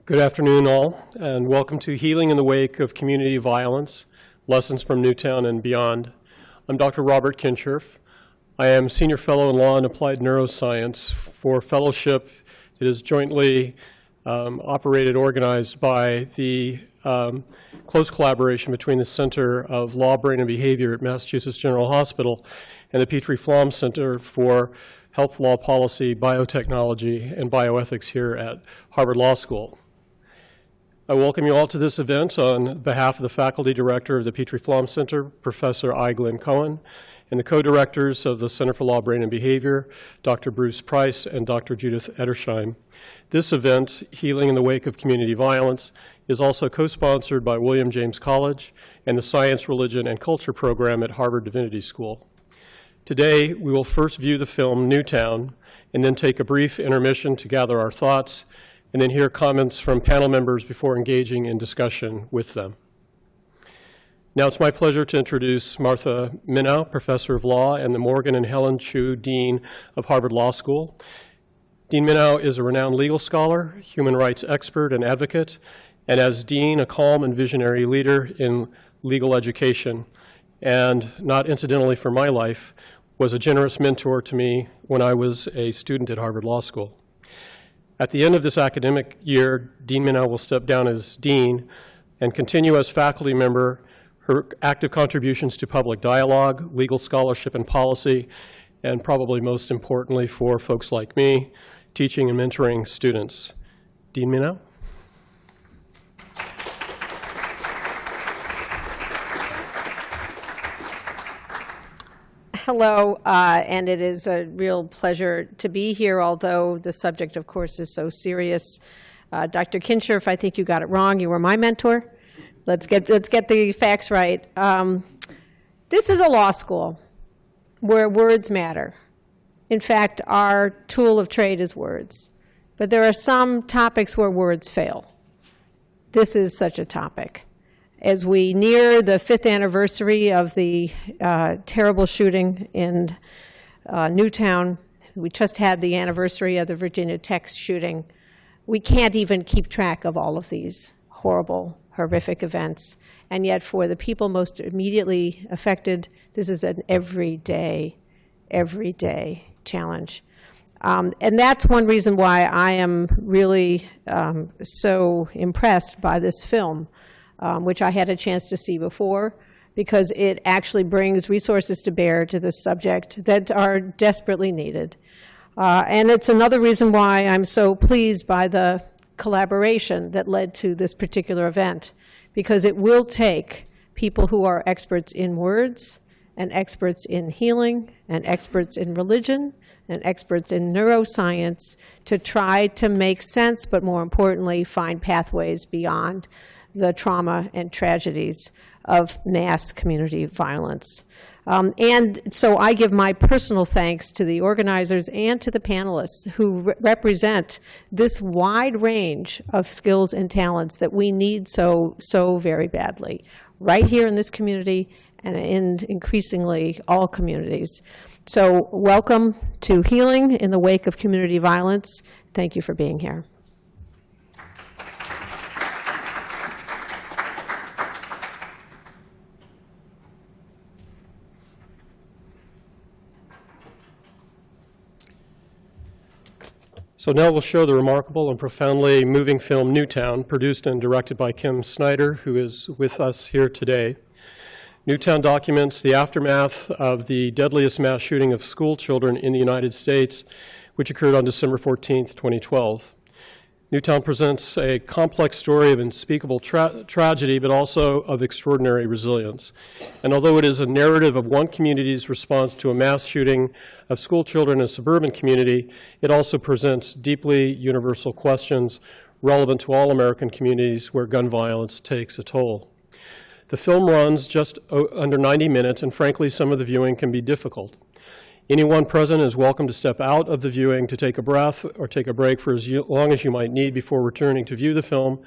Good afternoon, all, and welcome to Healing in the Wake of Community Violence, Lessons from Newtown and Beyond. I'm Dr. Robert Kincherf. I am Senior Fellow in Law and Applied Neuroscience for fellowship that is jointly organized by the close collaboration between the Center of Law, Brain, and Behavior at Massachusetts General Hospital and the Petrie-Flom Center for Health Law Policy, Biotechnology, and BioEthics here at Harvard Law School. I welcome you all to this event on behalf of the Faculty Director of the Petrie-Flom Center, Professor I. Glenn Cohen, and the co-directors of the Center for Law, Brain, and Behavior, Dr. Bruce Price and Dr. Judith Edersheim. This event, Healing in the Wake of Community Violence, is also co-sponsored by William James College and the Science, Religion, and Culture program at Harvard Divinity School. Today, we will first view the film Newtown and then take a brief intermission to gather our thoughts and then hear comments from panel members before engaging in discussion with them. Now it's my pleasure to introduce Martha Minow, Professor of Law, and the Morgan and Helen Chu Dean of Harvard Law School. Dean Minow is a renowned legal scholar, human rights expert, and advocate, and as Dean, a calm and visionary leader in legal education, and not incidentally for my life, was a generous mentor to me when I was a student at Harvard Law School. At the end of this academic year, Dean Minow will step down as Dean and continue as faculty member her active contributions to public dialogue, legal scholarship and policy, and probably most importantly for folks like me, teaching and mentoring students. Dean Minow? Hello, and it is a real pleasure to be here, although the subject, of course, is so serious. Dr. Kincherf, I think you got it wrong. You were my mentor. Let's get the facts right. This is a law school where words matter. In fact, our tool of trade is words. But there are some topics where words fail. This is such a topic. As we near the 5th anniversary of the terrible shooting in Newtown, we just had the anniversary of the Virginia Tech shooting. We can't even keep track of all of these horrible, horrific events. And yet for the people most immediately affected, this is an everyday challenge. And that's one reason why I am really so impressed by this film. Which I had a chance to see before, because it actually brings resources to bear to this subject that are desperately needed. And it's another reason why I'm so pleased by the collaboration that led to this particular event, because it will take people who are experts in words, and experts in healing, and experts in religion, and experts in neuroscience to try to make sense, but more importantly, find pathways beyond the trauma and tragedies of mass community violence. And so I give my personal thanks to the organizers and to the panelists who represent this wide range of skills and talents that we need so very badly, right here in this community and in increasingly all communities. So welcome to Healing in the Wake of Community Violence. Thank you for being here. So now we'll show the remarkable and profoundly moving film Newtown, produced and directed by Kim Snyder, who is with us here today. Newtown documents the aftermath of the deadliest mass shooting of school children in the United States, which occurred on December 14th, 2012. Newtown presents a complex story of unspeakable tragedy, but also of extraordinary resilience. And although it is a narrative of one community's response to a mass shooting of school children in a suburban community, it also presents deeply universal questions relevant to all American communities where gun violence takes a toll. The film runs just under 90 minutes, and frankly, some of the viewing can be difficult. Anyone present is welcome to step out of the viewing to take a breath or take a break for as long as you might need before returning to view the film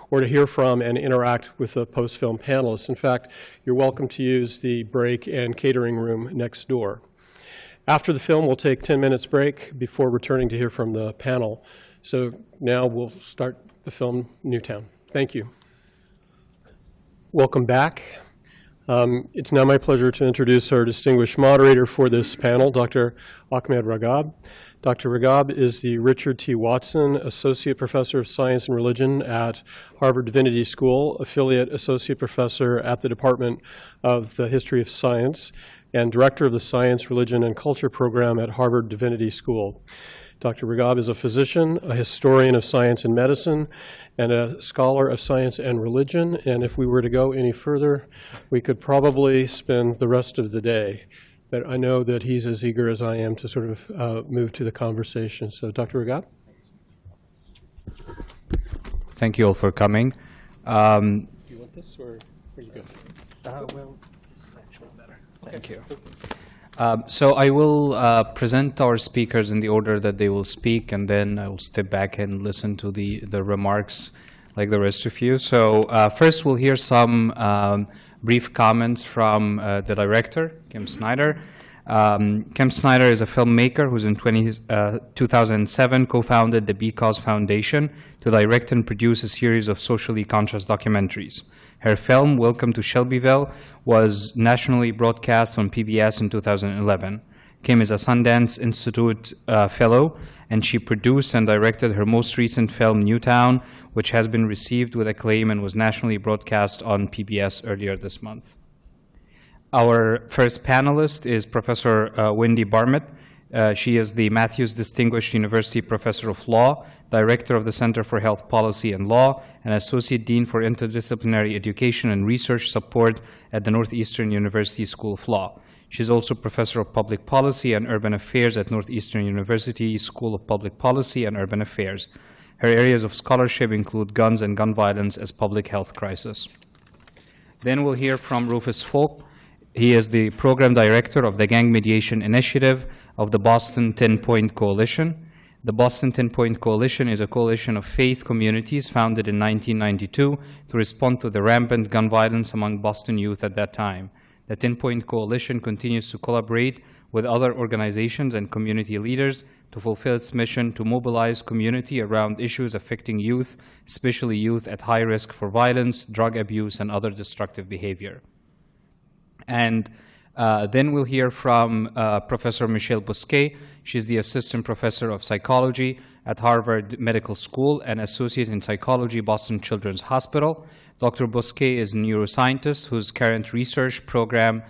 or to hear from and interact with the post-film panelists. In fact, you're welcome to use the break and catering room next door. After the film, we'll take 10 minutes break before returning to hear from the panel. So now we'll start the film Newtown. Thank you. Welcome back. It's now my pleasure to introduce our distinguished moderator for this panel, Dr. Ahmed Ragab. Dr. Ragab is the Richard T. Watson Associate Professor of Science and Religion at Harvard Divinity School, Affiliate Associate Professor at the Department of the History of Science, and Director of the Science, Religion, and Culture Program at Harvard Divinity School. Dr. Ragab is a physician, a historian of science and medicine, and a scholar of science and religion. And if we were to go any further, we could probably spend the rest of the day. But I know that he's as eager as I am to sort of move to the conversation. So, Dr. Ragab? Thank you all for coming. Do you want this, or where you go? Well, this is actually better. Thank you. So I will present our speakers in the order that they will speak, and then I will step back and listen to the remarks like the rest of you. So first we'll hear some brief comments from the director, Kim Snyder. Kim Snyder is a filmmaker who's in 2007 co-founded the Because Foundation to direct and produce a series of socially conscious documentaries. Her film, Welcome to Shelbyville, was nationally broadcast on PBS in 2011. Kim is a Sundance Institute fellow, and she produced and directed her most recent film, Newtown, which has been received with acclaim and was nationally broadcast on PBS earlier this month. Our first panelist is Professor Wendy Parmet. She is the Matthews Distinguished University Professor of Law, Director of the Center for Health Policy and Law, and Associate Dean for Interdisciplinary Education and Research Support at the Northeastern University School of Law. She's also Professor of Public Policy and Urban Affairs at Northeastern University School of Public Policy and Urban Affairs. Her areas of scholarship include guns and gun violence as public health crisis. Then we'll hear from Rufus Folk. He is the Program Director of the Gang Mediation Initiative of the Boston 10-Point Coalition. The Boston 10-Point Coalition is a coalition of faith communities founded in 1992 to respond to the rampant gun violence among Boston youth at that time. The 10-Point Coalition continues to collaborate with other organizations and community leaders to fulfill its mission to mobilize community around issues affecting youth, especially youth at high risk for violence, drug abuse, and other destructive behavior. And then we'll hear from Professor Michelle Bosquet. She's the Assistant Professor of Psychology at Harvard Medical School and Associate in Psychology, Boston Children's Hospital. Dr. Bosquet is a neuroscientist whose current research program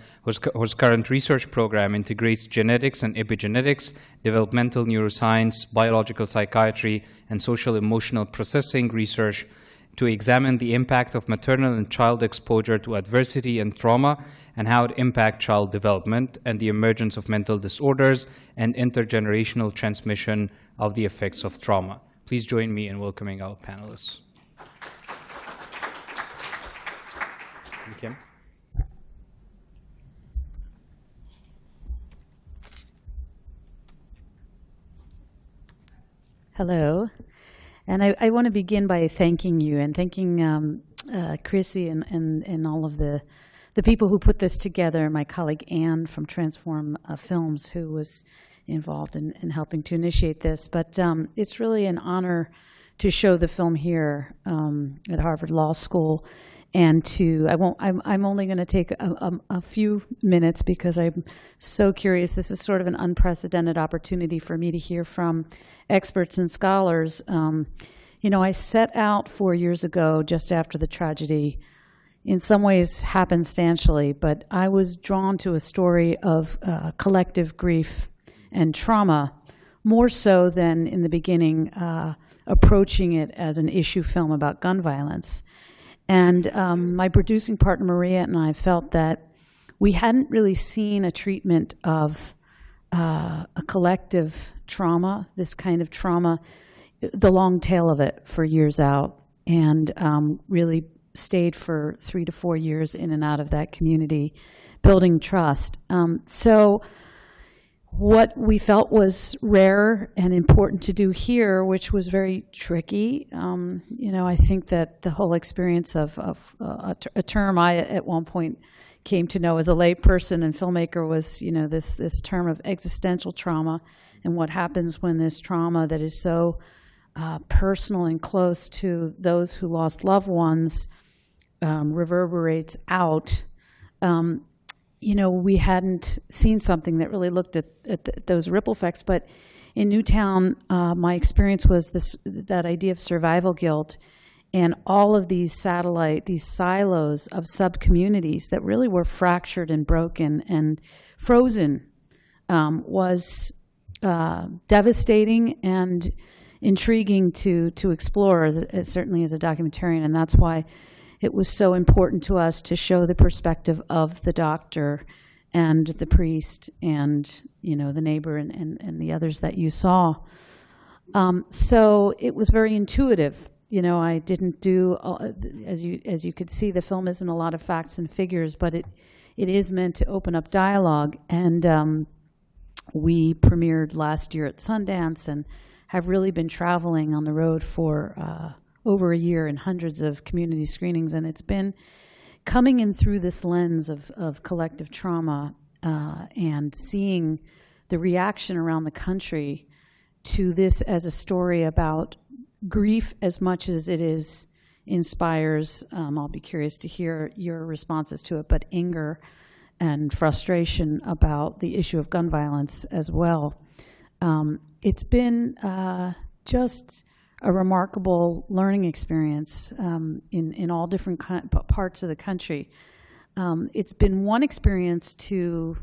integrates genetics and epigenetics, developmental neuroscience, biological psychiatry, and social emotional processing research to examine the impact of maternal and child exposure to adversity and trauma and how it impacts child development and the emergence of mental disorders and intergenerational transmission of the effects of trauma. Please join me in welcoming our panelists. Kim. Hello. And I want to begin by thanking you and thanking Chrissy and all of the people who put this together, my colleague Anne from Transform Films, who was involved in helping to initiate this. But it's really an honor to show the film here at Harvard Law School. And I'm only going to take a few minutes because I'm so curious. This is sort of an unprecedented opportunity for me to hear from experts and scholars. I set out 4 years ago, just after the tragedy, in some ways happenstantially, but I was drawn to a story of collective grief and trauma, more so than in the beginning approaching it as an issue film about gun violence. And my producing partner, Maria, and I felt that we hadn't really seen a treatment of a collective trauma, this kind of trauma, the long tail of it for years out, and really stayed for 3 to 4 years in and out of that community, building trust. So what we felt was rare and important to do here, which was very tricky. I think that the whole experience of a term I at one point came to know as a layperson and filmmaker was, this term of existential trauma and what happens when this trauma that is so personal and close to those who lost loved ones reverberates out. We hadn't seen something that really looked at those ripple effects, but in Newtown, my experience was that idea of survival guilt and all of these silos of sub-communities that really were fractured and broken and frozen was devastating and intriguing to explore, certainly as a documentarian, and that's why it was so important to us to show the perspective of the doctor and the priest and the neighbor and the others that you saw. So it was very intuitive. I didn't do, as you could see, the film isn't a lot of facts and figures, but it is meant to open up dialogue. And we premiered last year at Sundance and have really been traveling on the road for over a year in hundreds of community screenings. And it's been coming in through this lens of collective trauma and seeing the reaction around the country to this as a story about grief as much as it inspires. I'll be curious to hear your responses to it, but anger and frustration about the issue of gun violence as well. It's been just a remarkable learning experience in all different parts of the country. It's been one experience to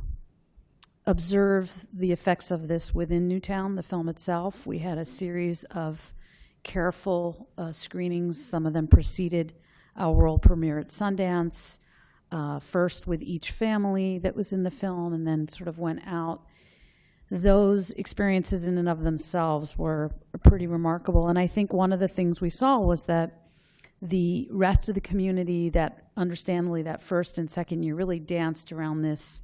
observe the effects of this within Newtown, the film itself. We had a series of careful screenings. Some of them preceded our world premiere at Sundance, first with each family that was in the film, and then sort of went out. Those experiences in and of themselves were pretty remarkable. And I think one of the things we saw was that the rest of the community, that understandably that first and second year, really danced around this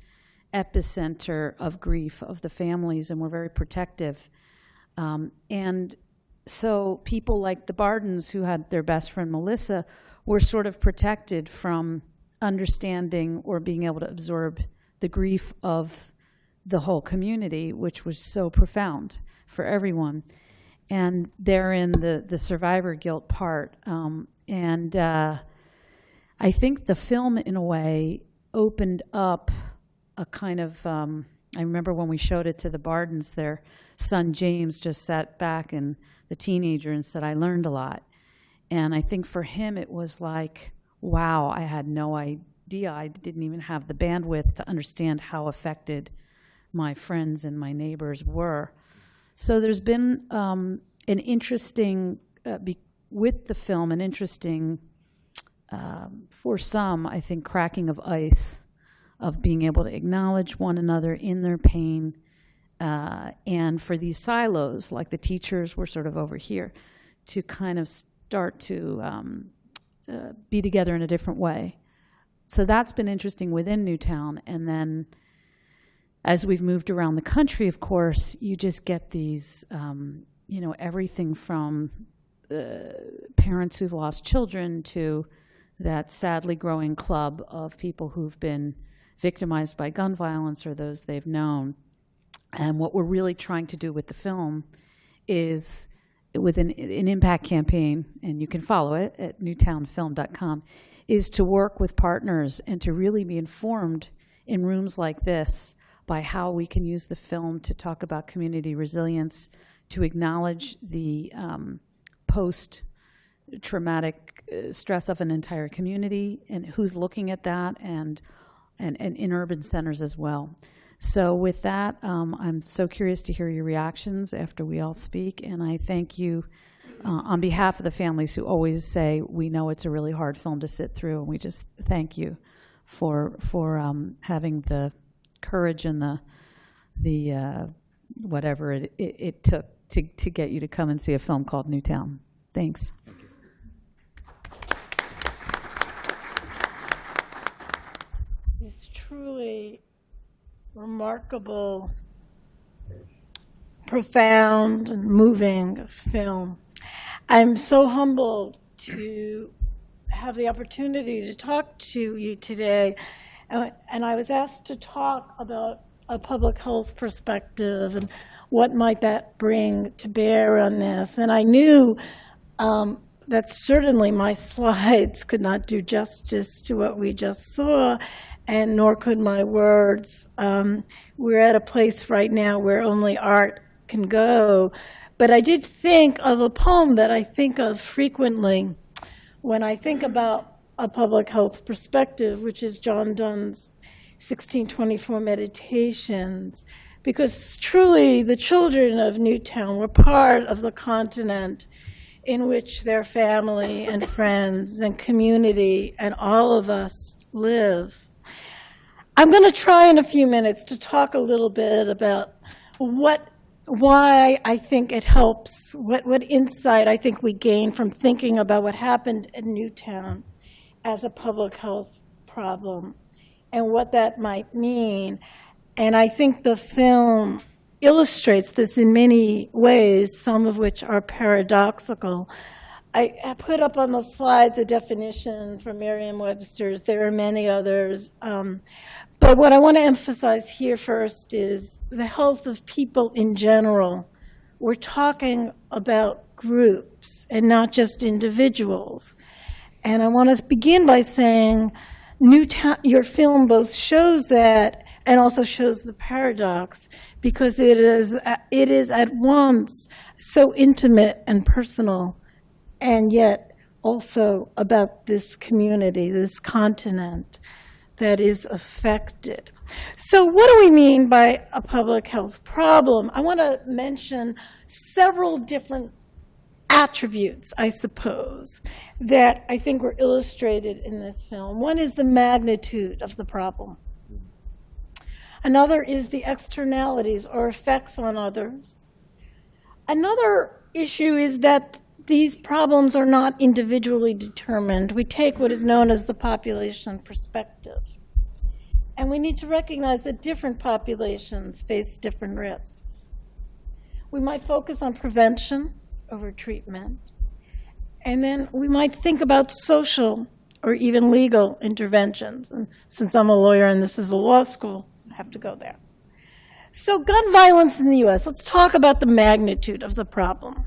epicenter of grief of the families and were very protective. And so people like the Bardens, who had their best friend Melissa, were sort of protected from understanding or being able to absorb the grief of the whole community, which was so profound for everyone. And therein the survivor guilt part. And I think the film, in a way, opened up a kind of, I remember when we showed it to the Bardens, their son James just sat back, and the teenager, and said, "I learned a lot." And I think for him it was like, wow, I had no idea. I didn't even have the bandwidth to understand how affected my friends and my neighbors were. So there's been an interesting, with the film, an interesting, for some, I think, cracking of ice, of being able to acknowledge one another in their pain, and for these silos, like the teachers were sort of over here, to kind of start to be together in a different way. So that's been interesting within Newtown. And then as we've moved around the country, of course, you just get these, everything from parents who've lost children to that sadly growing club of people who've been victimized by gun violence or those they've known. And what we're really trying to do with the film is, with an impact campaign, and you can follow it at newtownfilm.com, is to work with partners and to really be informed in rooms like this by how we can use the film to talk about community resilience, to acknowledge the post-traumatic stress of an entire community, and who's looking at that, and in urban centers as well. So with that, I'm so curious to hear your reactions after we all speak, and I thank you on behalf of the families who always say, we know it's a really hard film to sit through, and we just thank you for having the courage and the whatever it took to get you to come and see a film called Newtown. Thanks. It's truly remarkable, profound, and moving film. I'm so humbled to have the opportunity to talk to you today. And I was asked to talk about a public health perspective and what might that bring to bear on this. And I knew that certainly my slides could not do justice to what we just saw, and nor could my words. We're at a place right now where only art can go. But I did think of a poem that I think of frequently when I think about a public health perspective, which is John Donne's 1624 Meditations, because truly the children of Newtown were part of the continent in which their family and friends and community and all of us live. I'm going to try in a few minutes to talk a little bit about why I think it helps, what insight I think we gain from thinking about what happened in Newtown as a public health problem and what that might mean. And I think the film illustrates this in many ways, some of which are paradoxical. I put up on the slides a definition from Merriam-Webster's. There are many others. But what I want to emphasize here first is the health of people in general. We're talking about groups and not just individuals. And I want to begin by saying Newtown, your film both shows that and also shows the paradox, because it is at once so intimate and personal, and yet also about this community, this continent that is affected. So what do we mean by a public health problem? I want to mention several different attributes, I suppose, that I think were illustrated in this film. One is the magnitude of the problem. Another is the externalities or effects on others. Another issue is that these problems are not individually determined. We take what is known as the population perspective. And we need to recognize that different populations face different risks. We might focus on prevention over treatment. And then we might think about social or even legal interventions. And since I'm a lawyer and this is a law school, I have to go there. So gun violence in the US, let's talk about the magnitude of the problem.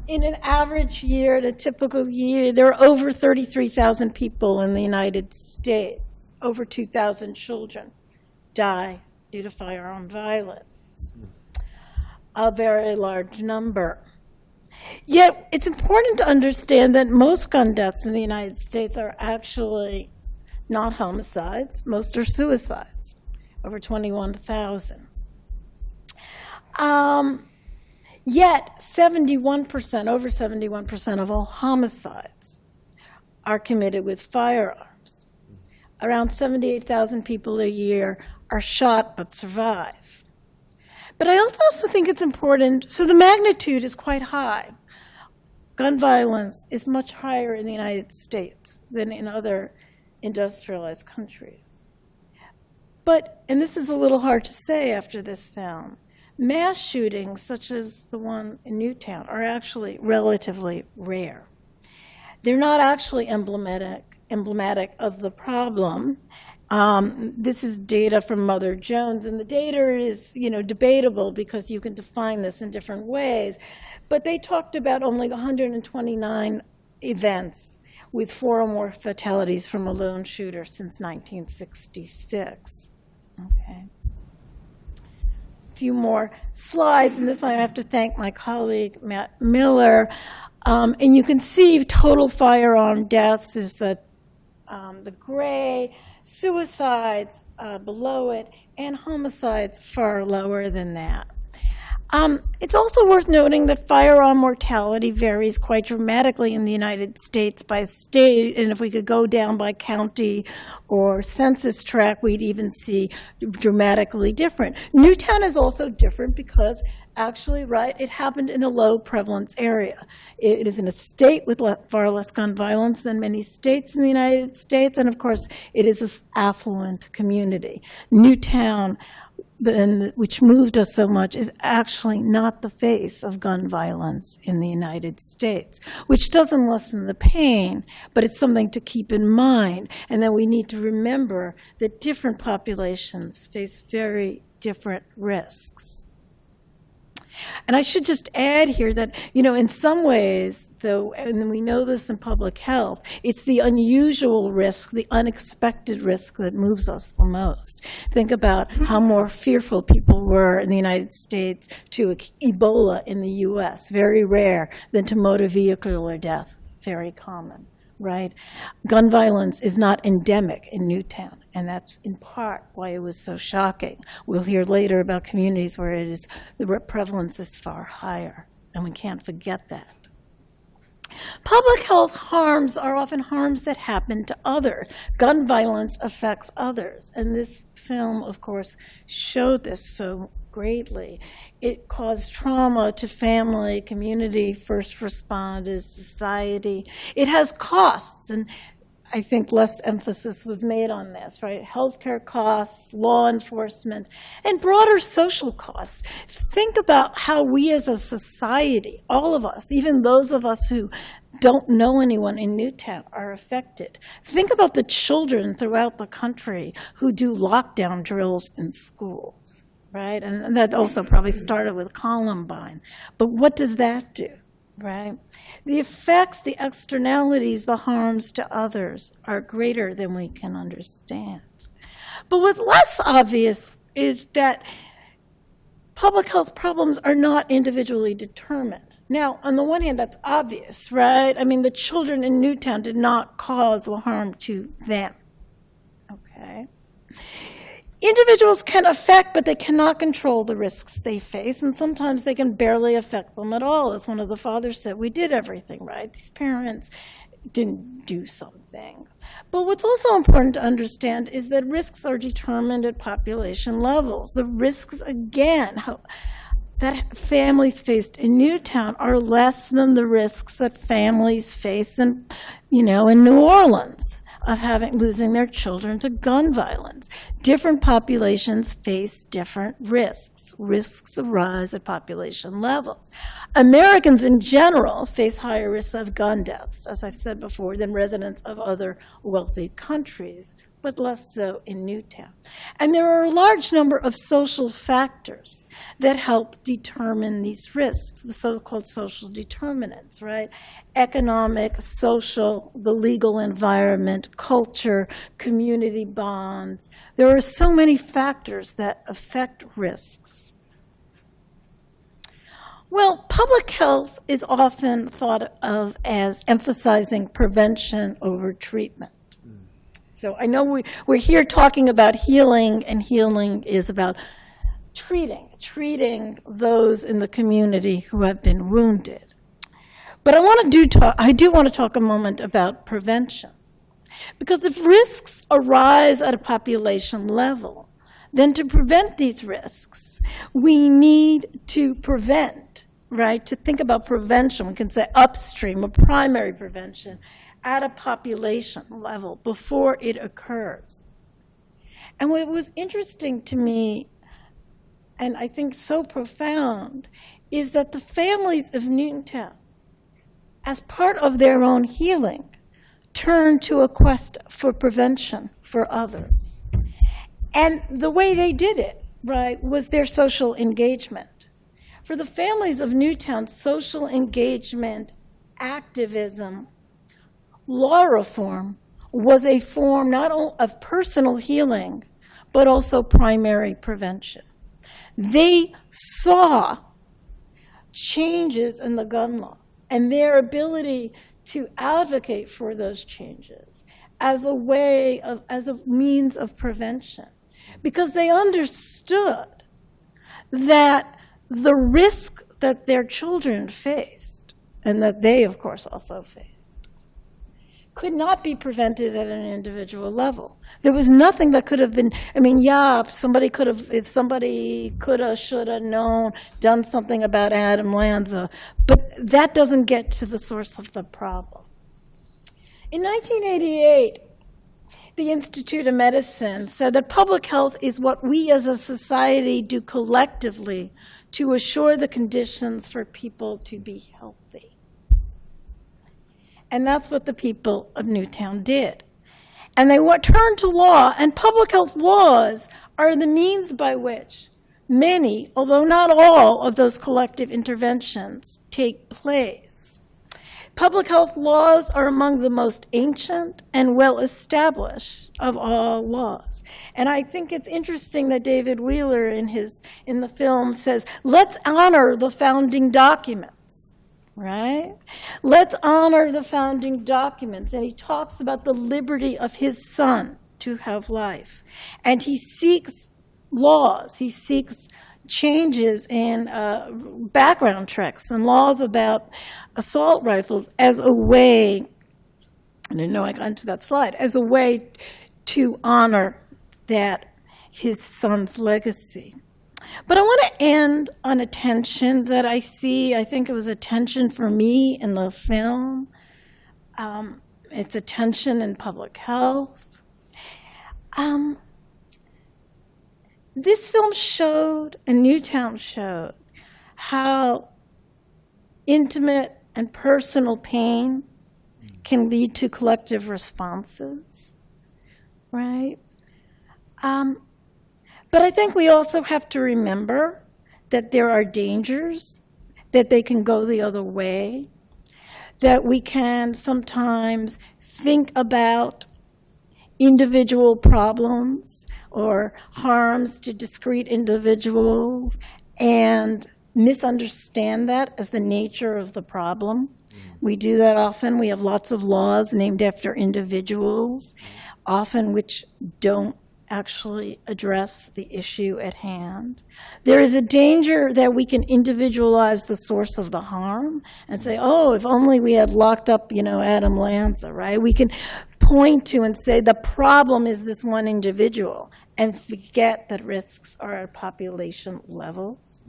In an average year, in a typical year, there are over 33,000 people in the United States. Over 2,000 children die due to firearm violence. A very large number. Yet it's important to understand that most gun deaths in the United States are actually not homicides. Most are suicides, over 21,000. Yet 71%, over 71% of all homicides are committed with firearms. Around 78,000 people a year are shot but survive. But I also think it's important, so the magnitude is quite high. Gun violence is much higher in the United States than in other industrialized countries. But, and this is a little hard to say after this film, mass shootings such as the one in Newtown are actually relatively rare. They're not actually emblematic of the problem. This is data from Mother Jones, and the data is, debatable because you can define this in different ways. But they talked about only 129 events with 4 or more fatalities from a lone shooter since 1966. Okay. A few more slides, and this I have to thank my colleague Matt Miller. And you can see total firearm deaths is the gray, suicides below it, and homicides far lower than that. It's also worth noting that firearm mortality varies quite dramatically in the United States by state, and if we could go down by county or census tract, we'd even see dramatically different. Newtown is also different because actually, it happened in a low prevalence area. It is in a state with far less gun violence than many states in the United States, and of course, it is an affluent community. Newtown which moved us so much, is actually not the face of gun violence in the United States, which doesn't lessen the pain, but it's something to keep in mind, and that we need to remember that different populations face very different risks. And I should just add here that, in some ways, though, and we know this in public health, it's the unusual risk, the unexpected risk that moves us the most. Think about how more fearful people were in the United States to Ebola in the US, very rare, than to motor vehicular death, very common. Right? Gun violence is not endemic in Newtown, and that's in part why it was so shocking. We'll hear later about communities where the prevalence is far higher, and we can't forget that. Public health harms are often harms that happen to others. Gun violence affects others, and this film, of course, showed this so greatly. It caused trauma to family, community, first responders, society. It has costs, and I think less emphasis was made on this, right? Healthcare costs, law enforcement, and broader social costs. Think about how we as a society, all of us, even those of us who don't know anyone in Newtown, are affected. Think about the children throughout the country who do lockdown drills in schools. Right? And that also probably started with Columbine. But what does that do? Right? The effects, the externalities, the harms to others are greater than we can understand. But what's less obvious is that public health problems are not individually determined. Now, on the one hand, that's obvious, right? I mean, the children in Newtown did not cause the harm to them. Okay? Individuals can affect, but they cannot control the risks they face, and sometimes they can barely affect them at all. As one of the fathers said, we did everything right. These parents didn't do something. But what's also important to understand is that risks are determined at population levels. The risks, again, that families faced in Newtown are less than the risks that families face in New Orleans, of losing their children to gun violence. Different populations face different risks. Risks arise at population levels. Americans in general face higher risks of gun deaths, as I've said before, than residents of other wealthy countries, but less so in Newtown. And there are a large number of social factors that help determine these risks, the so-called social determinants, right? Economic, social, the legal environment, culture, community bonds. There are so many factors that affect risks. Well, public health is often thought of as emphasizing prevention over treatment. So I know we're here talking about healing, and healing is about treating those in the community who have been wounded. But I do want to talk a moment about prevention. Because if risks arise at a population level, then to prevent these risks, we need to prevent, right? To think about prevention, we can say upstream or primary prevention, at a population level before it occurs. And what was interesting to me, and I think so profound, is that the families of Newtown, as part of their own healing, turned to a quest for prevention for others. And the way they did it, right, was their social engagement. For the families of Newtown, social engagement, activism, law reform was a form not only of personal healing, but also primary prevention. They saw changes in the gun laws and their ability to advocate for those changes as a means of prevention, because they understood that the risk that their children faced, and that they, of course, also faced, could not be prevented at an individual level. There was nothing that could have been, somebody could have, if somebody could have, should have known, done something about Adam Lanza, but that doesn't get to the source of the problem. In 1988, the Institute of Medicine said that public health is what we as a society do collectively to assure the conditions for people to be healthy. And that's what the people of Newtown did. And they turned to law, and public health laws are the means by which many, although not all, of those collective interventions take place. Public health laws are among the most ancient and well-established of all laws. And I think it's interesting that David Wheeler in the film says, let's honor the founding documents, right? Let's honor the founding documents. And he talks about the liberty of his son to have life. And he seeks laws, he seeks changes in background checks and laws about assault rifles as a way, I didn't know I got into that slide, as a way to honor his son's legacy. But I want to end on a tension that I see. I think it was a tension for me in the film. It's a tension in public health. This film showed, and Newtown showed, how intimate and personal pain can lead to collective responses, right? But I think we also have to remember that there are dangers, that they can go the other way, that we can sometimes think about individual problems or harms to discrete individuals and misunderstand that as the nature of the problem. We do that often. We have lots of laws named after individuals, often which don't actually address the issue at hand. There is a danger that we can individualize the source of the harm and say, oh, if only we had locked up, Adam Lanza, right? We can point to and say the problem is this one individual and forget that risks are at population levels.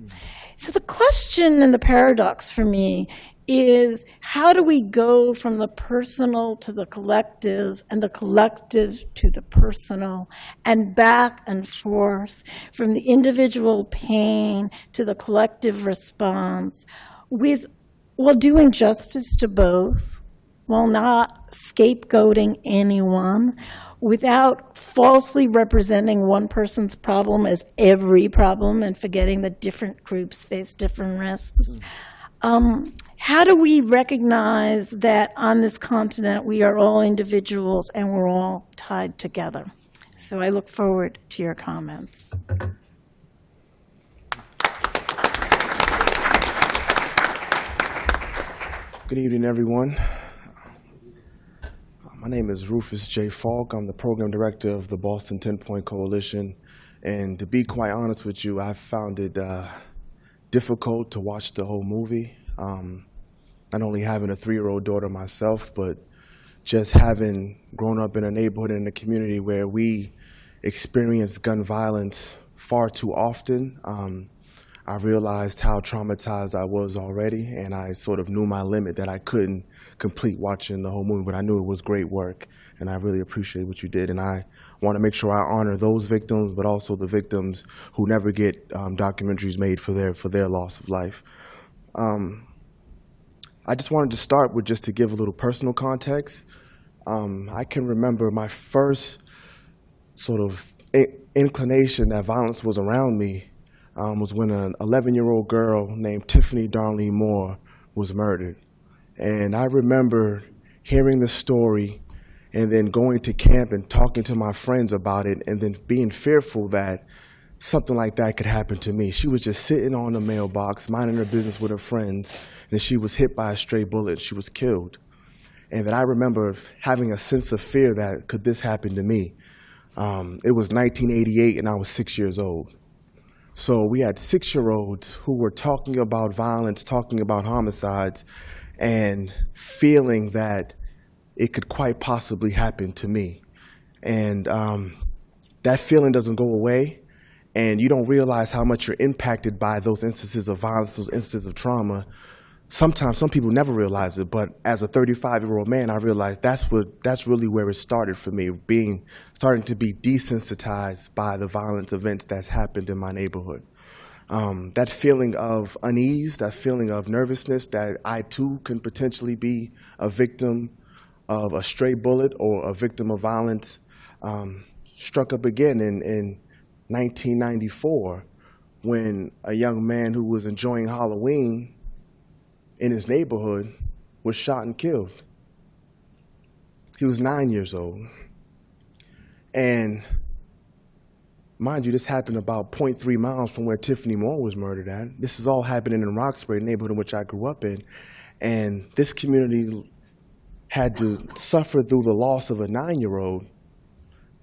So the question and the paradox for me is, how do we go from the personal to the collective and the collective to the personal and back and forth from the individual pain to the collective response while doing justice to both, while not scapegoating anyone, without falsely representing one person's problem as every problem and forgetting that different groups face different risks. How do we recognize that on this continent we are all individuals and we're all tied together? So I look forward to your comments. Good evening, everyone. My name is Rufus J. Falk. I'm the program director of the Boston 10-Point Coalition. And to be quite honest with you, I found it difficult to watch the whole movie. Not only having a 3-year-old daughter myself, but just having grown up in a neighborhood and a community where we experience gun violence far too often. I realized how traumatized I was already, and I sort of knew my limit, that I couldn't complete watching the whole movie, but I knew it was great work, and I really appreciate what you did. And I want to make sure I honor those victims, but also the victims who never get documentaries made for their loss of life. I just wanted to start with just to give a little personal context. I can remember my first sort of inclination that violence was around me was when an 11-year-old girl named Tiffany Darlene Moore was murdered. And I remember hearing the story and then going to camp and talking to my friends about it and then being fearful that something like that could happen to me. She was just sitting on the mailbox, minding her business with her friends, and she was hit by a stray bullet. She was killed. And then I remember having a sense of fear that, could this happen to me? It was 1988, and I was 6 years old. So we had 6-year-olds who were talking about violence, talking about homicides, and feeling that it could quite possibly happen to me. And that feeling doesn't go away, and you don't realize how much you're impacted by those instances of violence, those instances of trauma, sometimes some people never realize it, but as a 35-year-old man, I realized that's really where it started for me, starting to be desensitized by the violence events that's happened in my neighborhood. That feeling of unease, that feeling of nervousness that I too can potentially be a victim of a stray bullet or a victim of violence, struck up again in 1994 when a young man who was enjoying Halloween in his neighborhood was shot and killed. He was 9 years old. And mind you, this happened about 0.3 miles from where Tiffany Moore was murdered at. This is all happening in Roxbury, the neighborhood in which I grew up in. And this community had to suffer through the loss of a 9-year-old.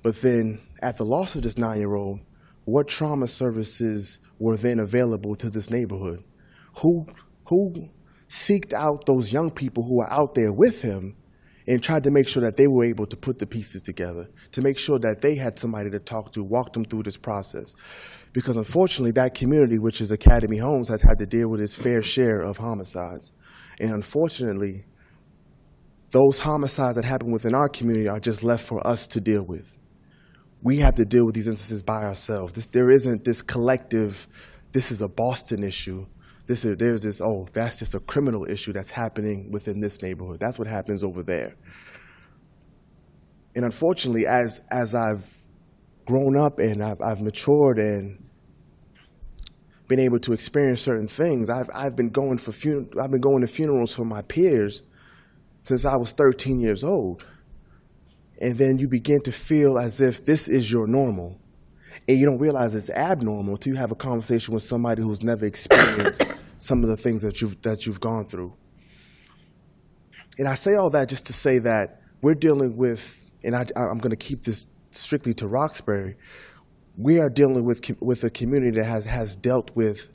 But then at the loss of this 9-year-old, what trauma services were then available to this neighborhood? Who seeked out those young people who were out there with him and tried to make sure that they were able to put the pieces together, to make sure that they had somebody to talk to, walk them through this process? Because unfortunately, that community, which is Academy Homes, has had to deal with its fair share of homicides. And unfortunately, those homicides that happen within our community are just left for us to deal with. We have to deal with these instances by ourselves. There isn't this collective, this is a Boston issue. There's this, oh, that's just a criminal issue that's happening within this neighborhood. That's what happens over there. And unfortunately, as I've grown up and I've matured and been able to experience certain things, I've been going to funerals for my peers since I was 13 years old. And then you begin to feel as if this is your normal. And you don't realize it's abnormal until you have a conversation with somebody who's never experienced some of the things that you've gone through. And I say all that just to say that we're dealing with, and I'm going to keep this strictly to Roxbury, we are dealing with a community that has dealt with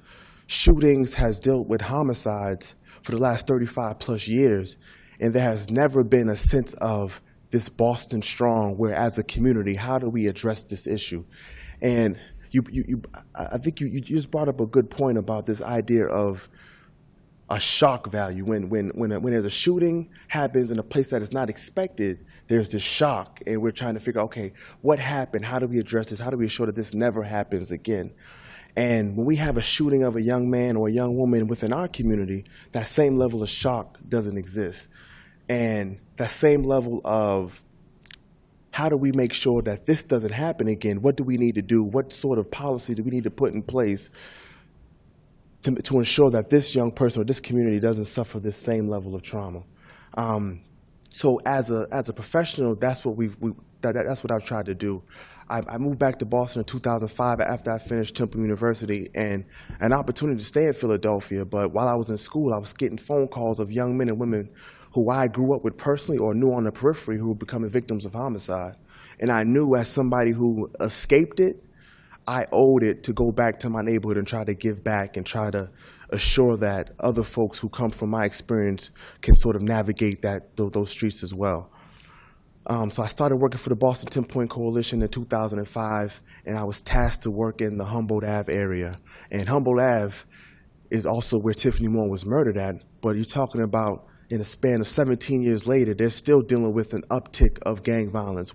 shootings, has dealt with homicides for the last 35 plus years. And there has never been a sense of this Boston strong, where as a community, how do we address this issue? And I think you just brought up a good point about this idea of a shock value. When there's a shooting happens in a place that is not expected, there's this shock, and we're trying to figure out, okay, what happened? How do we address this? How do we ensure that this never happens again? And when we have a shooting of a young man or a young woman within our community, that same level of shock doesn't exist. And that same level of how do we make sure that this doesn't happen again? What do we need to do? What sort of policy do we need to put in place to ensure that this young person or this community doesn't suffer this same level of trauma? So as a professional, that's what that's what I've tried to do. I moved back to Boston in 2005 after I finished Temple University, and an opportunity to stay in Philadelphia. But while I was in school, I was getting phone calls of young men and women who I grew up with personally or knew on the periphery who were becoming victims of homicide. And I knew, as somebody who escaped it, I owed it to go back to my neighborhood and try to give back and try to assure that other folks who come from my experience can sort of navigate those streets as well. So I started working for the Boston 10-Point Coalition in 2005, and I was tasked to work in the Humboldt Ave area. And Humboldt Ave is also where Tiffany Moore was murdered at, but you're talking about in a span of 17 years later, they're still dealing with an uptick of gang violence,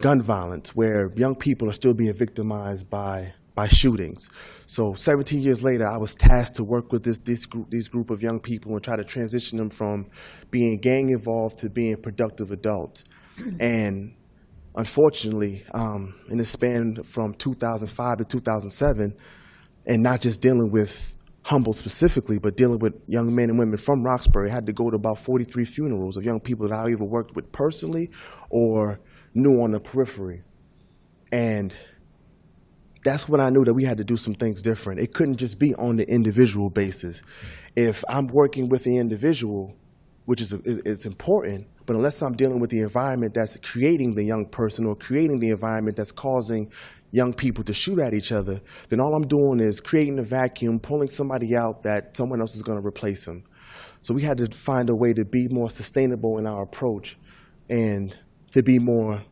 gun violence, where young people are still being victimized by shootings. So 17 years later, I was tasked to work with this group of young people and try to transition them from being gang involved to being productive adults. And unfortunately, in the span from 2005 to 2007, and not just dealing with Humboldt specifically, but dealing with young men and women from Roxbury, I had to go to about 43 funerals of young people that I either worked with personally or knew on the periphery. And that's when I knew that we had to do some things different. It couldn't just be on the individual basis. If I'm working with the individual, which is important, but unless I'm dealing with the environment that's creating the young person or creating the environment that's causing young people to shoot at each other, then all I'm doing is creating a vacuum, pulling somebody out that someone else is going to replace them. So we had to find a way to be more sustainable in our approach and to be more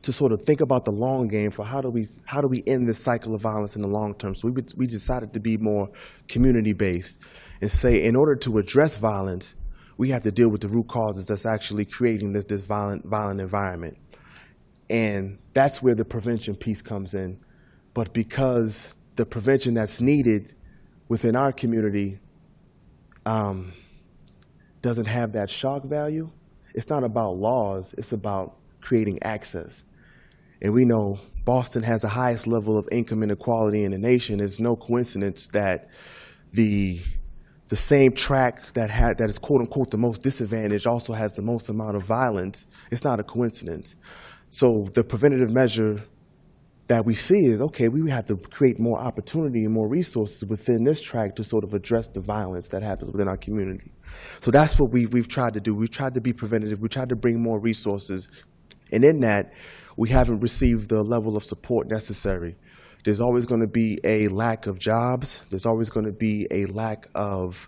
to sort of think about the long game for how do we end this cycle of violence in the long term. So we decided to be more community-based and say, in order to address violence, we have to deal with the root causes that's actually creating this violent environment. And that's where the prevention piece comes in. But because the prevention that's needed within our community doesn't have that shock value, it's not about laws, it's about creating access. And we know Boston has the highest level of income inequality in the nation. It's no coincidence that the same tract that is quote unquote the most disadvantaged also has the most amount of violence. It's not a coincidence. So the preventative measure that we see is, okay, we have to create more opportunity and more resources within this tract to sort of address the violence that happens within our community. So that's what we've tried to do. We've tried to be preventative. We tried to bring more resources. And in that, we haven't received the level of support necessary. There's always going to be a lack of jobs. There's always going to be a lack of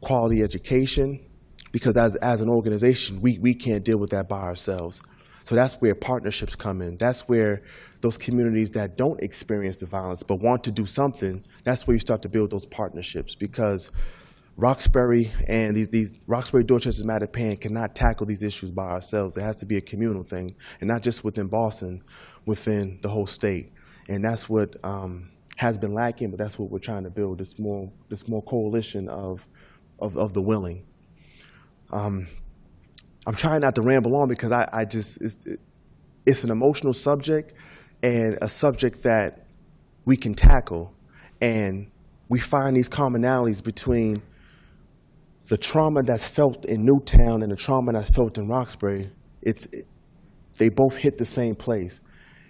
quality education, because as an organization, we can't deal with that by ourselves. So that's where partnerships come in. That's where those communities that don't experience the violence but want to do something, that's where you start to build those partnerships, because Roxbury and these Roxbury, Dorchester, Mattapan cannot tackle these issues by ourselves. It has to be a communal thing, and not just within Boston, within the whole state. And that's what has been lacking, but that's what we're trying to build, this more coalition of the willing. I'm trying not to ramble on because it's an emotional subject and a subject that we can tackle, and we find these commonalities between the trauma that's felt in Newtown and the trauma that's felt in Roxbury. They both hit the same place.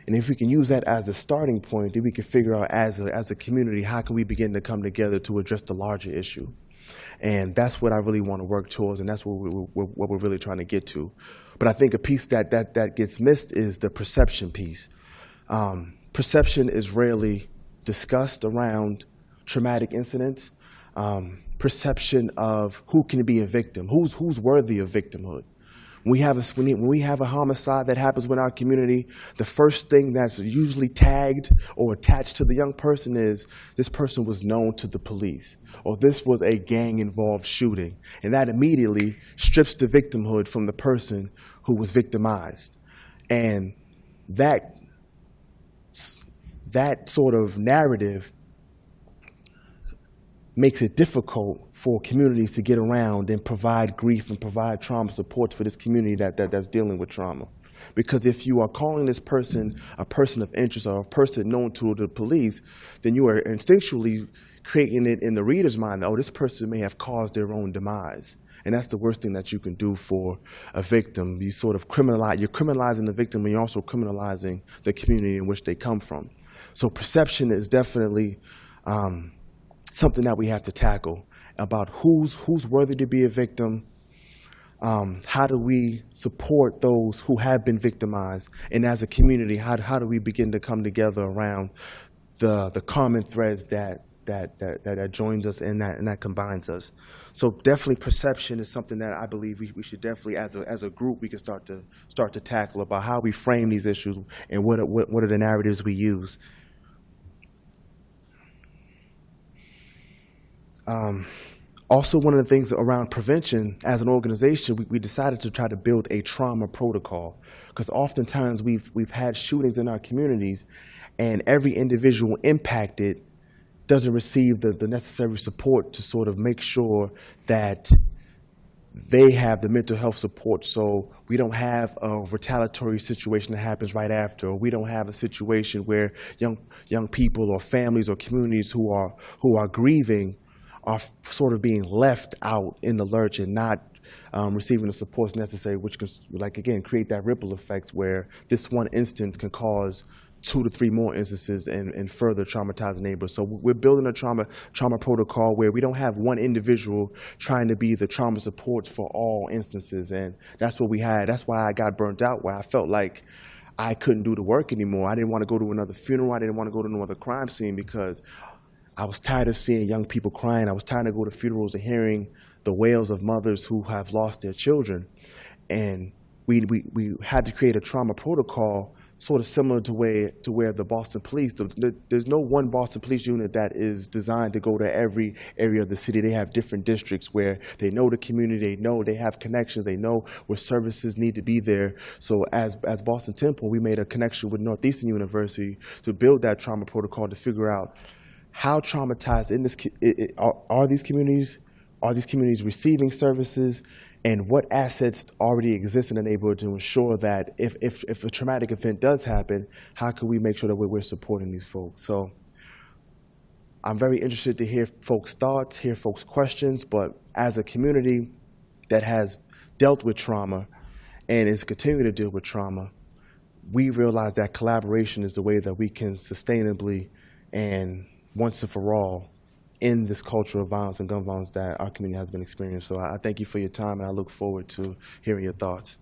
And if we can use that as a starting point, then we can figure out as a community, how can we begin to come together to address the larger issue? And that's what I really want to work towards, and that's what we're really trying to get to. But I think a piece that gets missed is the perception piece. Perception is rarely discussed around traumatic incidents. Perception of who can be a victim, who's worthy of victimhood. When we have a homicide that happens within our community, the first thing that's usually tagged or attached to the young person is, this person was known to the police, or this was a gang-involved shooting. And that immediately strips the victimhood from the person who was victimized. And that sort of narrative makes it difficult for communities to get around and provide grief and provide trauma support for this community that's dealing with trauma. Because if you are calling this person a person of interest or a person known to the police, then you are instinctually creating it in the reader's mind, oh, this person may have caused their own demise. And that's the worst thing that you can do for a victim. You're criminalizing the victim, and you're also criminalizing the community in which they come from. So perception is definitely something that we have to tackle, about who's worthy to be a victim, how do we support those who have been victimized, and as a community, how do we begin to come together around the common threads that joins us and that combines us. So definitely perception is something that I believe we should definitely, as a group, we can start to tackle, about how we frame these issues and what are the narratives we use. Also, one of the things around prevention, as an organization, we decided to try to build a trauma protocol, because oftentimes we've had shootings in our communities, and every individual impacted doesn't receive the necessary support to sort of make sure that they have the mental health support. So we don't have a retaliatory situation that happens right after, or we don't have a situation where young people or families or communities who are grieving are sort of being left out in the lurch and not receiving the supports necessary, which can, like, again, create that ripple effect where this one instance can cause 2 to 3 more instances and further traumatize the neighbors. So we're building a trauma protocol where we don't have one individual trying to be the trauma support for all instances. And that's what we had. That's why I got burnt out, where I felt like I couldn't do the work anymore. I didn't want to go to another funeral. I didn't want to go to another crime scene, because I was tired of seeing young people crying. I was tired of going to funerals and hearing the wails of mothers who have lost their children. And we had to create a trauma protocol sort of similar to where the Boston Police, there's no one Boston Police unit that is designed to go to every area of the city. They have different districts where they know the community, they have connections, they know where services need to be there. So as Boston Temple, we made a connection with Northeastern University to build that trauma protocol to figure out how traumatized are these communities? Are these communities receiving services? And what assets already exist in the neighborhood to ensure that if a traumatic event does happen, how can we make sure that we're supporting these folks? So I'm very interested to hear folks' thoughts, hear folks' questions, but as a community that has dealt with trauma and is continuing to deal with trauma, we realize that collaboration is the way that we can sustainably and once and for all in this culture of violence and gun violence that our community has been experiencing. So I thank you for your time, and I look forward to hearing your thoughts.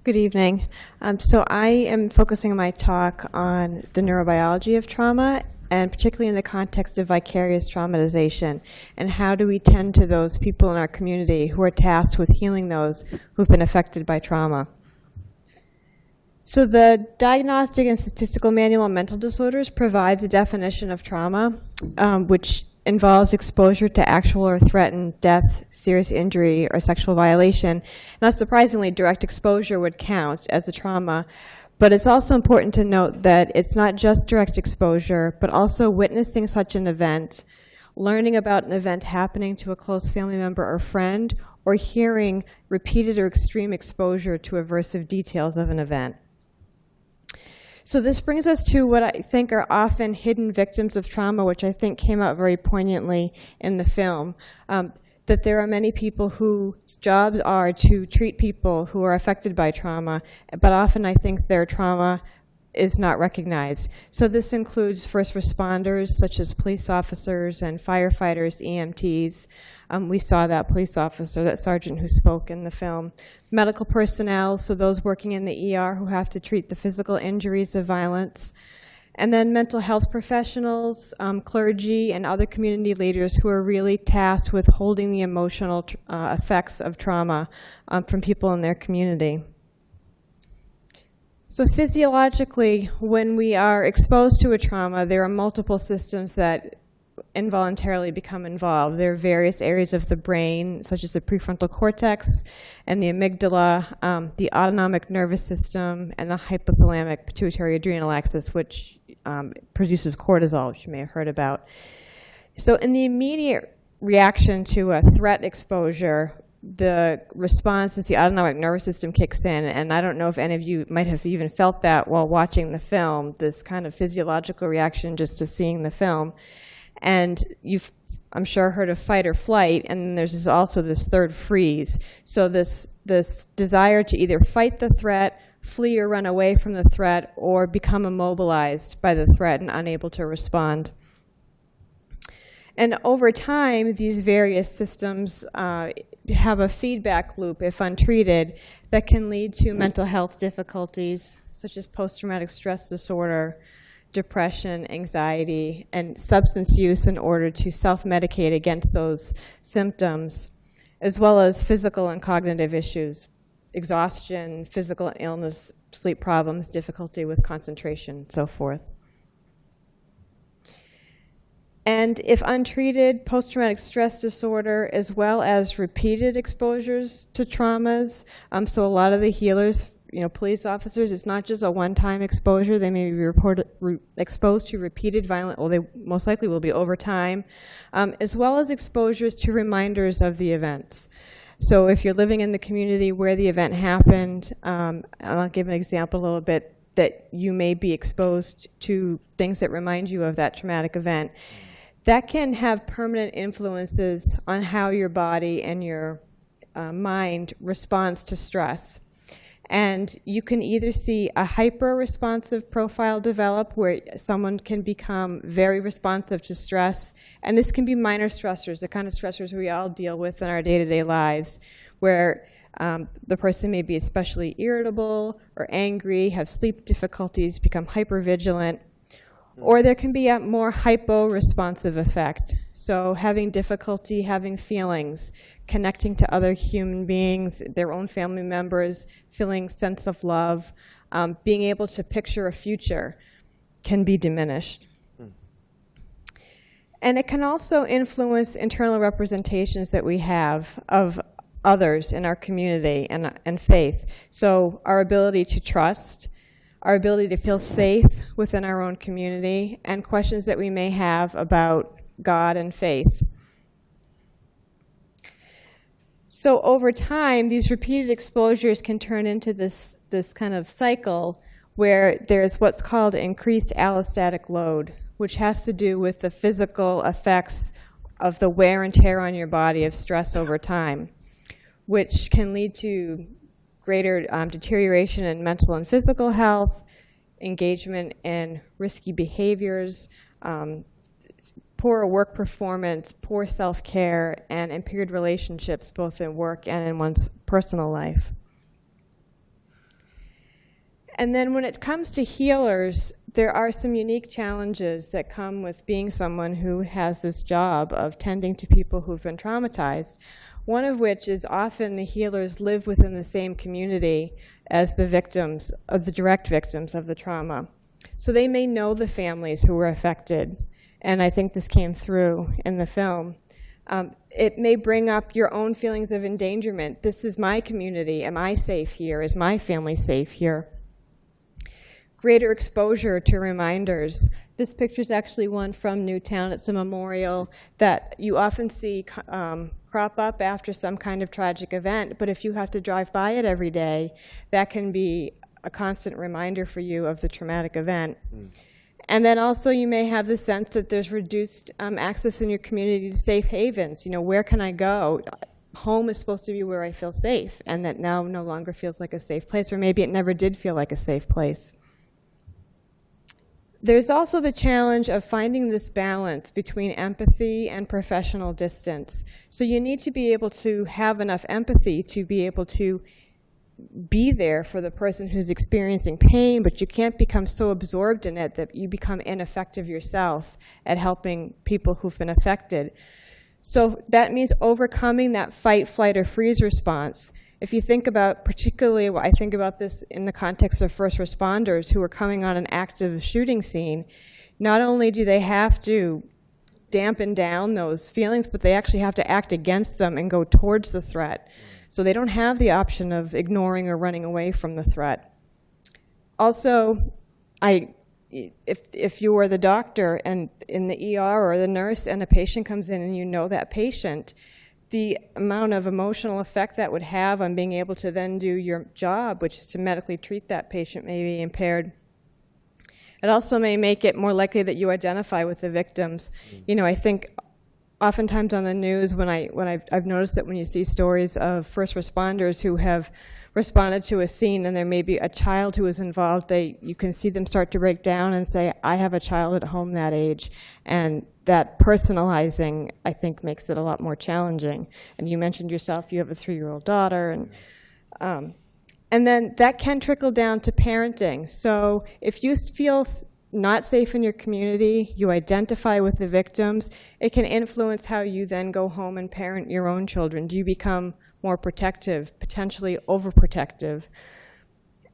Good evening. So I am focusing my talk on the neurobiology of trauma, and particularly in the context of vicarious traumatization, and how do we tend to those people in our community who are tasked with healing those who've been affected by trauma. So the Diagnostic and Statistical Manual on Mental Disorders provides a definition of trauma, which involves exposure to actual or threatened death, serious injury, or sexual violation. Not surprisingly, direct exposure would count as a trauma, but it's also important to note that it's not just direct exposure, but also witnessing such an event, learning about an event happening to a close family member or friend, or hearing repeated or extreme exposure to aversive details of an event. So this brings us to what I think are often hidden victims of trauma, which I think came out very poignantly in the film, that there are many people whose jobs are to treat people who are affected by trauma, but often I think their trauma is not recognized. So this includes first responders, such as police officers and firefighters, EMTs. We saw that police officer, that sergeant who spoke in the film. Medical personnel, so those working in the ER who have to treat the physical injuries of violence. And then mental health professionals, clergy, and other community leaders who are really tasked with holding the emotional effects of trauma from people in their community. So physiologically, when we are exposed to a trauma, there are multiple systems that involuntarily become involved. There are various areas of the brain, such as the prefrontal cortex and the amygdala, the autonomic nervous system, and the hypothalamic pituitary adrenal axis, which produces cortisol, which you may have heard about. So in the immediate reaction to a threat exposure, the response is the autonomic nervous system kicks in, and I don't know if any of you might have even felt that while watching the film, this kind of physiological reaction just to seeing the film. And you've, I'm sure, heard of fight or flight, and then there's also this third freeze. So this desire to either fight the threat, flee or run away from the threat, or become immobilized by the threat and unable to respond. And over time, these various systems have a feedback loop, if untreated, that can lead to mental health difficulties, such as post-traumatic stress disorder, depression, anxiety, and substance use in order to self-medicate against those symptoms, as well as physical and cognitive issues, exhaustion, physical illness, sleep problems, difficulty with concentration, so forth. And if untreated, post-traumatic stress disorder, as well as repeated exposures to traumas. So a lot of the healers, police officers, it's not just a one-time exposure. They may be exposed to repeated violent, well, they most likely will be over time, as well as exposures to reminders of the events. So if you're living in the community where the event happened, and I'll give an example a little bit, that you may be exposed to things that remind you of that traumatic event. That can have permanent influences on how your body and your mind responds to stress. And you can either see a hyper-responsive profile develop where someone can become very responsive to stress, and this can be minor stressors, the kind of stressors we all deal with in our day-to-day lives, where the person may be especially irritable or angry, have sleep difficulties, become hypervigilant. Or there can be a more hypo-responsive effect. So having difficulty having feelings, connecting to other human beings, their own family members, feeling sense of love, being able to picture a future can be diminished. And it can also influence internal representations that we have of others in our community and faith. So our ability to trust, our ability to feel safe within our own community, and questions that we may have about God and faith. So over time, these repeated exposures can turn into this kind of cycle where there's what's called increased allostatic load, which has to do with the physical effects of the wear and tear on your body of stress over time, which can lead to greater deterioration in mental and physical health, engagement in risky behaviors, poor work performance, poor self-care, and impaired relationships both in work and in one's personal life. And then when it comes to healers, there are some unique challenges that come with being someone who has this job of tending to people who've been traumatized, one of which is often the healers live within the same community as the victims, of the direct victims of the trauma. So they may know the families who were affected, and I think this came through in the film. It may bring up your own feelings of endangerment. This is my community. Am I safe here? Is my family safe here? Greater exposure to reminders. This picture is actually one from Newtown. It's a memorial that you often see crop up after some kind of tragic event, but if you have to drive by it every day, that can be a constant reminder for you of the traumatic event. And then also you may have the sense that there's reduced access in your community to safe havens. You know, where can I go? Home is supposed to be where I feel safe, and that now no longer feels like a safe place, or maybe it never did feel like a safe place. There's also the challenge of finding this balance between empathy and professional distance. So you need to be able to have enough empathy to be able to be there for the person who's experiencing pain, but you can't become so absorbed in it that you become ineffective yourself at helping people who've been affected. So that means overcoming that fight, flight, or freeze response. If you think about, particularly, I think about this in the context of first responders who are coming on an active shooting scene, not only do they have to dampen down those feelings, but they actually have to act against them and go towards the threat. So they don't have the option of ignoring or running away from the threat. Also, if you are the doctor and in the ER or the nurse and a patient comes in and you know that patient, the amount of emotional effect that would have on being able to then do your job, which is to medically treat that patient, may be impaired. It also may make it more likely that you identify with the victims. You know, I think oftentimes on the news, I've noticed that when you see stories of first responders who have responded to a scene and there may be a child who is involved, you can see them start to break down and say, I have a child at home that age. And that personalizing, I think, makes it a lot more challenging. And you mentioned yourself, you have a 3-year-old daughter. And then that can trickle down to parenting. So if you feel not safe in your community, you identify with the victims, it can influence how you then go home and parent your own children. Do you become more protective, potentially overprotective?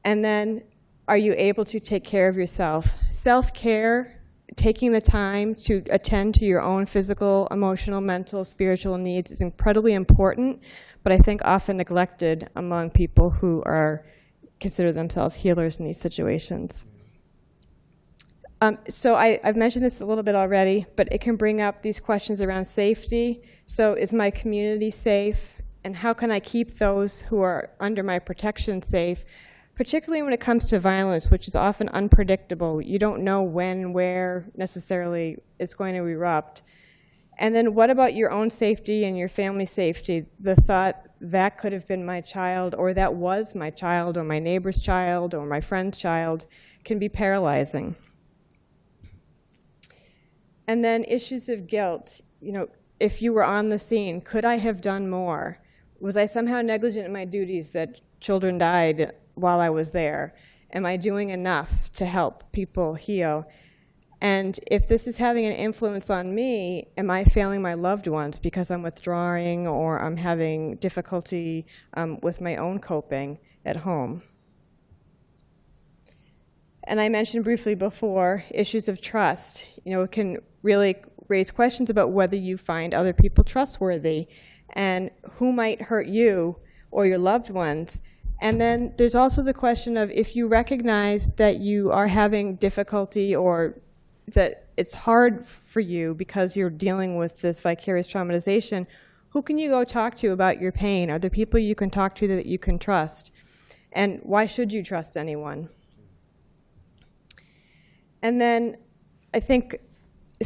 And then are you able to take care of yourself? Self-care, taking the time to attend to your own physical, emotional, mental, spiritual needs is incredibly important, but I think often neglected among people who consider themselves healers in these situations. So I've mentioned this a little bit already, but it can bring up these questions around safety. So is my community safe? And how can I keep those who are under my protection safe, particularly when it comes to violence, which is often unpredictable. You don't know when, where necessarily it's going to erupt. And then what about your own safety and your family safety? The thought that could have been my child, or that was my child, or my neighbor's child, or my friend's child, can be paralyzing. And then issues of guilt. You know, if you were on the scene, could I have done more? Was I somehow negligent in my duties that children died while I was there? Am I doing enough to help people heal? And if this is having an influence on me, am I failing my loved ones because I'm withdrawing or I'm having difficulty with my own coping at home? And I mentioned briefly before, issues of trust. It can really raise questions about whether you find other people trustworthy and who might hurt you or your loved ones. And then there's also the question of if you recognize that you are having difficulty or that it's hard for you because you're dealing with this vicarious traumatization, who can you go talk to about your pain? Are there people you can talk to that you can trust? And why should you trust anyone? And then I think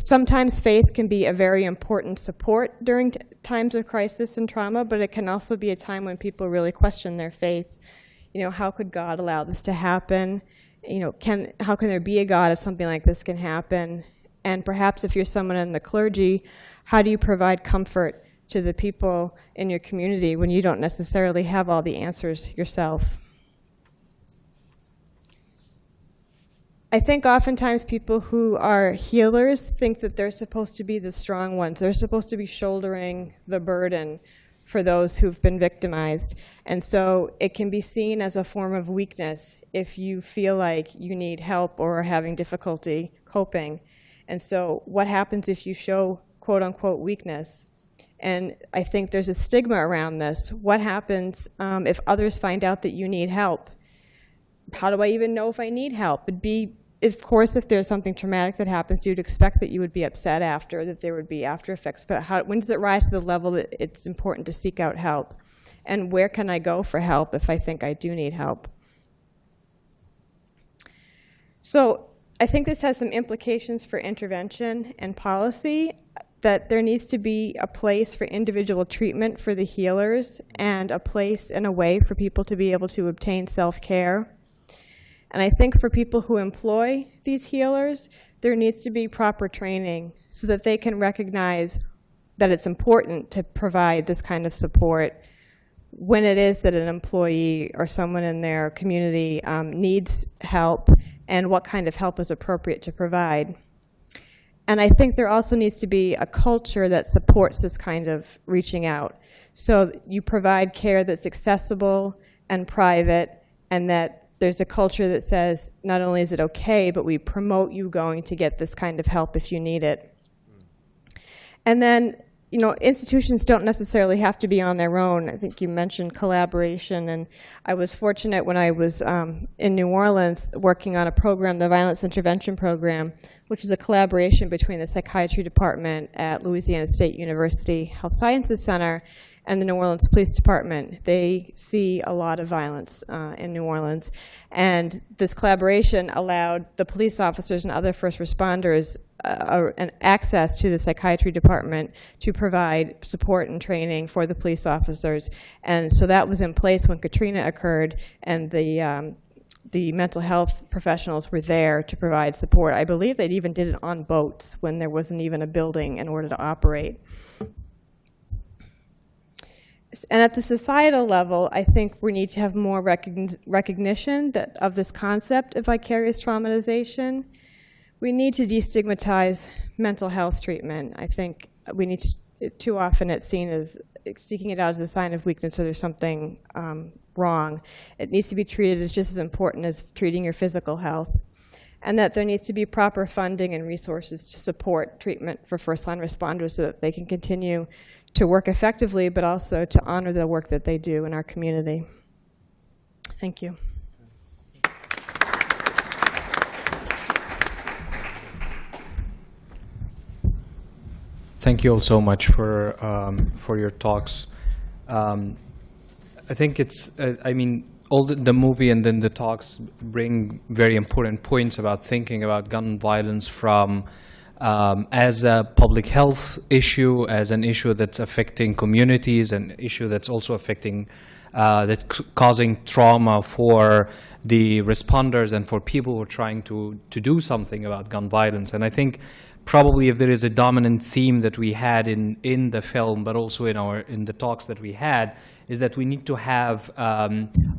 sometimes faith can be a very important support during times of crisis and trauma, but it can also be a time when people really question their faith. How could God allow this to happen? How can there be a God if something like this can happen? And perhaps if you're someone in the clergy, how do you provide comfort to the people in your community when you don't necessarily have all the answers yourself? I think oftentimes people who are healers think that they're supposed to be the strong ones. They're supposed to be shouldering the burden for those who've been victimized. And so it can be seen as a form of weakness if you feel like you need help or are having difficulty coping. And so what happens if you show quote unquote weakness? And I think there's a stigma around this. What happens if others find out that you need help? How do I even know if I need help? Of course, if there's something traumatic that happens, you'd expect that you would be upset after, that there would be after effects. But when does it rise to the level that it's important to seek out help? And where can I go for help if I think I do need help? So I think this has some implications for intervention and policy, that there needs to be a place for individual treatment for the healers and a place and a way for people to be able to obtain self-care. And I think for people who employ these healers, there needs to be proper training so that they can recognize that it's important to provide this kind of support when it is that an employee or someone in their community needs help and what kind of help is appropriate to provide. And I think there also needs to be a culture that supports this kind of reaching out. So you provide care that's accessible and private, and that there's a culture that says not only is it okay, but we promote you going to get this kind of help if you need it. And then, institutions don't necessarily have to be on their own. I think you mentioned collaboration, and I was fortunate when I was in New Orleans working on a program, the Violence Intervention Program, which is a collaboration between the psychiatry department at Louisiana State University Health Sciences Center and the New Orleans Police Department. They see a lot of violence in New Orleans. And this collaboration allowed the police officers and other first responders an access to the psychiatry department to provide support and training for the police officers. And so that was in place when Katrina occurred, and the mental health professionals were there to provide support. I believe they even did it on boats when there wasn't even a building in order to operate. And at the societal level, I think we need to have more recognition of this concept of vicarious traumatization. We need to destigmatize mental health treatment. I think we need to, too often it's seen as seeking it out as a sign of weakness or there's something wrong. It needs to be treated as just as important as treating your physical health. And that there needs to be proper funding and resources to support treatment for first-line responders so that they can continue to work effectively, but also to honor the work that they do in our community. Thank you. Thank you all so much for your talks. I think it's, all the movie and then the talks bring very important points about thinking about gun violence from as a public health issue, as an issue that's affecting communities, an issue that's also affecting, causing trauma for the responders and for people who are trying to do something about gun violence. And I think probably if there is a dominant theme that we had in the film, but also in the talks that we had, is that we need to have a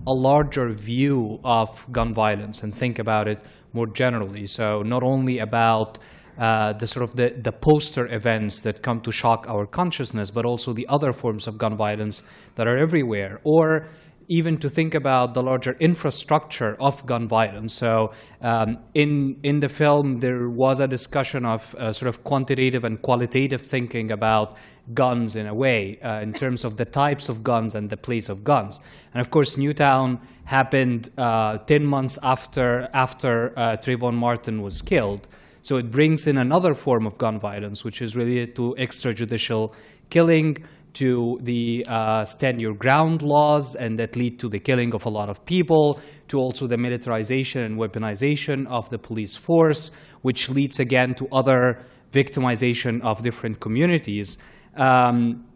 larger view of gun violence and think about it more generally. So not only about the poster events that come to shock our consciousness, but also the other forms of gun violence that are everywhere, or even to think about the larger infrastructure of gun violence. So in the film, there was a discussion of sort of quantitative and qualitative thinking about guns in a way, in terms of the types of guns and the place of guns. And of course, Newtown happened 10 months after Trayvon Martin was killed. So it brings in another form of gun violence, which is related to extrajudicial killing, to the stand your ground laws, and that lead to the killing of a lot of people, to also the militarization and weaponization of the police force, which leads again to other victimization of different communities. And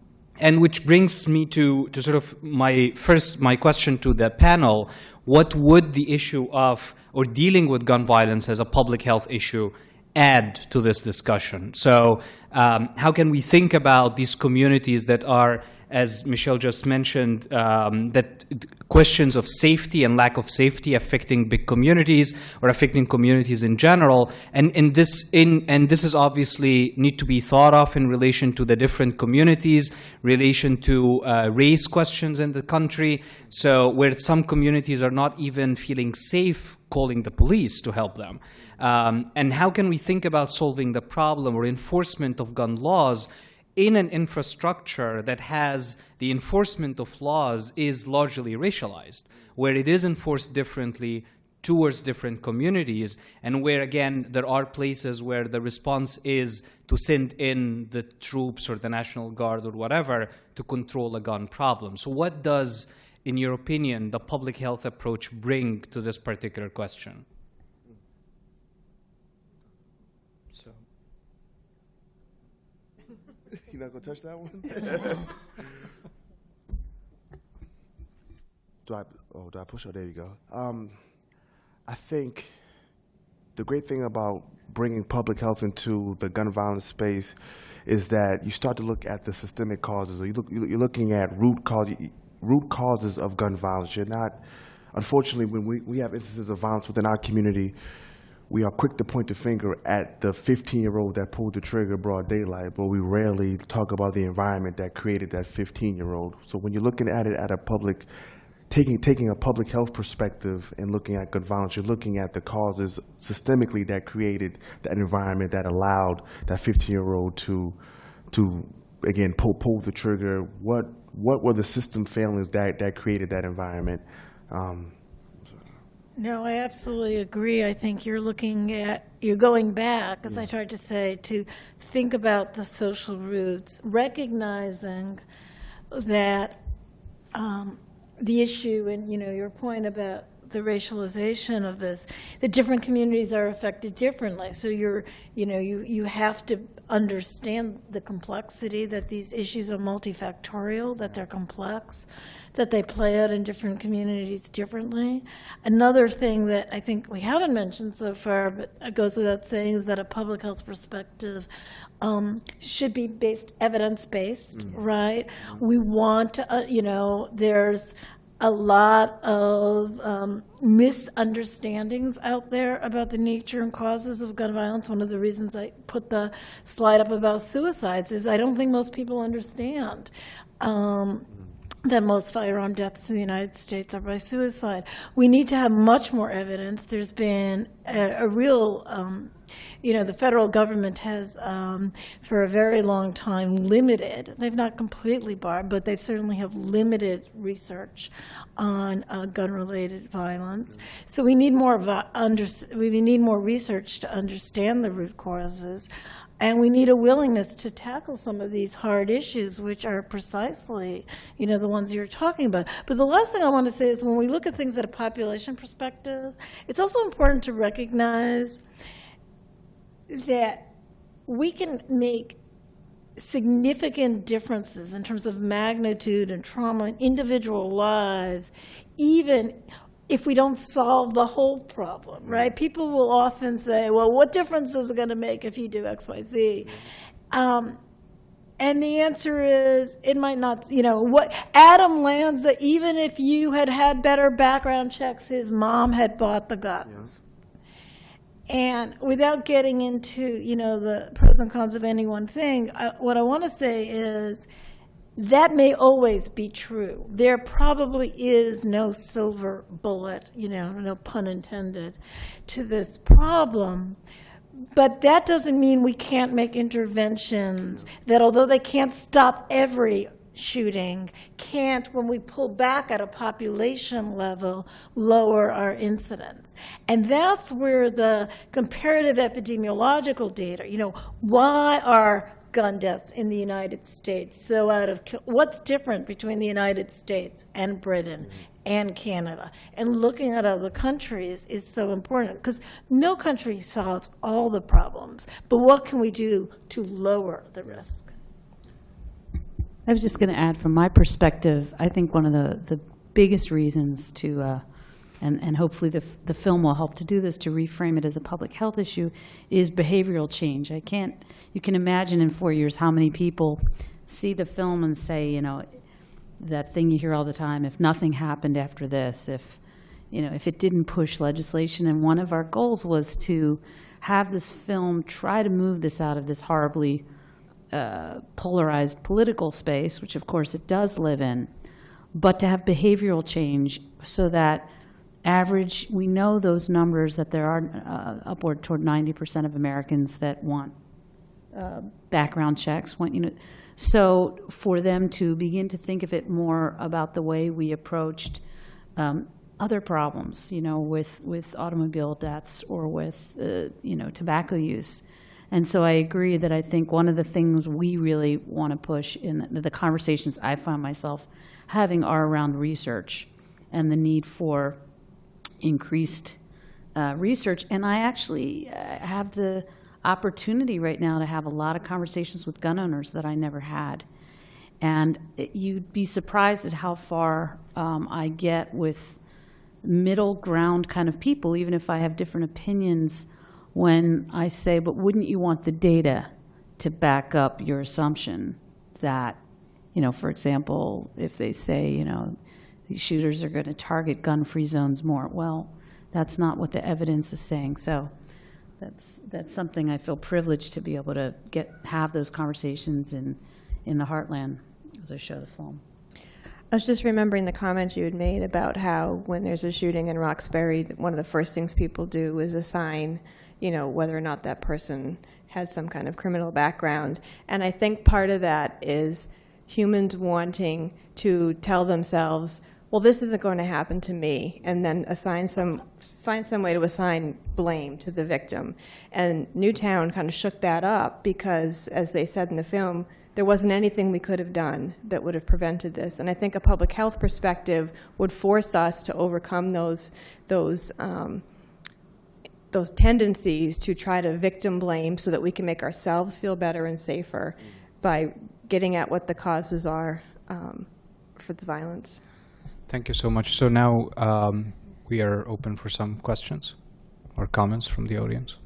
which brings me to sort of my question to the panel: what would the issue of, or dealing with gun violence as a public health issue, add to this discussion? So how can we think about these communities that are, as Michelle just mentioned, that questions of safety and lack of safety affecting big communities or affecting communities in general, and this is obviously need to be thought of in relation to the different communities, relation to race questions in the country. So where some communities are not even feeling safe calling the police to help them. And how can we think about solving the problem or enforcement of gun laws in an infrastructure that has the enforcement of laws is largely racialized, where it is enforced differently towards different communities, and where, again, there are places where the response is to send in the troops or the National Guard or whatever to control a gun problem. So what does, in your opinion, the public health approach bring to this particular question? So, you're not going to touch that one? Do I push? Oh, there you go. I think the great thing about bringing public health into the gun violence space is that you start to look at the systemic causes. Or you're looking at root causes of gun violence. You're not, unfortunately, when we have instances of violence within our community, we are quick to point the finger at the 15-year-old that pulled the trigger broad daylight, but we rarely talk about the environment that created that 15-year-old. So when you're looking at it at a public, taking a public health perspective and looking at gun violence, you're looking at the causes systemically that created that environment that allowed that 15-year-old to again pull the trigger. What were the system failings that created that environment? No, I absolutely agree. I think you're going back, as I tried to say, to think about the social roots, recognizing that the issue, and your point about the racialization of this, the different communities are affected differently. So you have to understand the complexity, that these issues are multifactorial, that they're complex, that they play out in different communities differently. Another thing that I think we haven't mentioned so far, but it goes without saying, is that a public health perspective should be evidence-based, right? We want to, there's a lot of misunderstandings out there about the nature and causes of gun violence. One of the reasons I put the slide up about suicides is I don't think most people understand that most firearm deaths in the United States are by suicide. We need to have much more evidence. There's been a real, the federal government has, for a very long time, limited, they've not completely barred, but they certainly have limited research on gun-related violence. So we need more research to understand the root causes. And we need a willingness to tackle some of these hard issues, which are precisely, the ones you're talking about. But the last thing I want to say is when we look at things at a population perspective, it's also important to recognize that we can make significant differences in terms of magnitude and trauma in individual lives, even if we don't solve the whole problem, right? People will often say, well, what difference is it going to make if you do X, Y, Z? And the answer is, it might not, what Adam Lanza, even if you had had better background checks, his mom had bought the guns. Yeah. And without getting into, the pros and cons of any one thing, what I want to say is that may always be true. There probably is no silver bullet, no pun intended, to this problem. But that doesn't mean we can't make interventions that, although they can't stop every shooting, can't, when we pull back at a population level, lower our incidence. And that's where the comparative epidemiological data, why are gun deaths in the United States so what's different between the United States and Britain and Canada, and looking at other countries is so important, because no country solves all the problems, but what can we do to lower the risk? I was just going to add, from my perspective, I think one of the biggest reasons to, and hopefully the film will help to do this, to reframe it as a public health issue, is behavioral change. You can imagine in 4 years how many people see the film and say, that thing you hear all the time, if nothing happened after this, if it didn't push legislation. And one of our goals was to have this film try to move this out of this horribly polarized political space, which of course it does live in, but to have behavioral change so that we know those numbers, that there are upward toward 90% of Americans that want background checks, so for them to begin to think of it more about the way we approached other problems, with automobile deaths or with, tobacco use. And so I agree that I think one of the things we really want to push in the conversations I find myself having are around research and the need for increased research. And I actually have the opportunity right now to have a lot of conversations with gun owners that I never had. And you'd be surprised at how far I get with middle ground kind of people, even if I have different opinions, when I say, but wouldn't you want the data to back up your assumption that, for example, if they say, these shooters are going to target gun-free zones more, well, that's not what the evidence is saying. So that's something I feel privileged to be able to have those conversations in the heartland as I show the film. I was just remembering the comment you had made about how when there's a shooting in Roxbury, one of the first things people do is assign, whether or not that person had some kind of criminal background. And I think part of that is humans wanting to tell themselves, well, this isn't going to happen to me, and then find some way to assign blame to the victim. And Newtown kind of shook that up because, as they said in the film, there wasn't anything we could have done that would have prevented this. And I think a public health perspective would force us to overcome those tendencies to try to victim blame so that we can make ourselves feel better and safer by getting at what the causes are for the violence. Thank you so much. So now we are open for some questions or comments from the audience.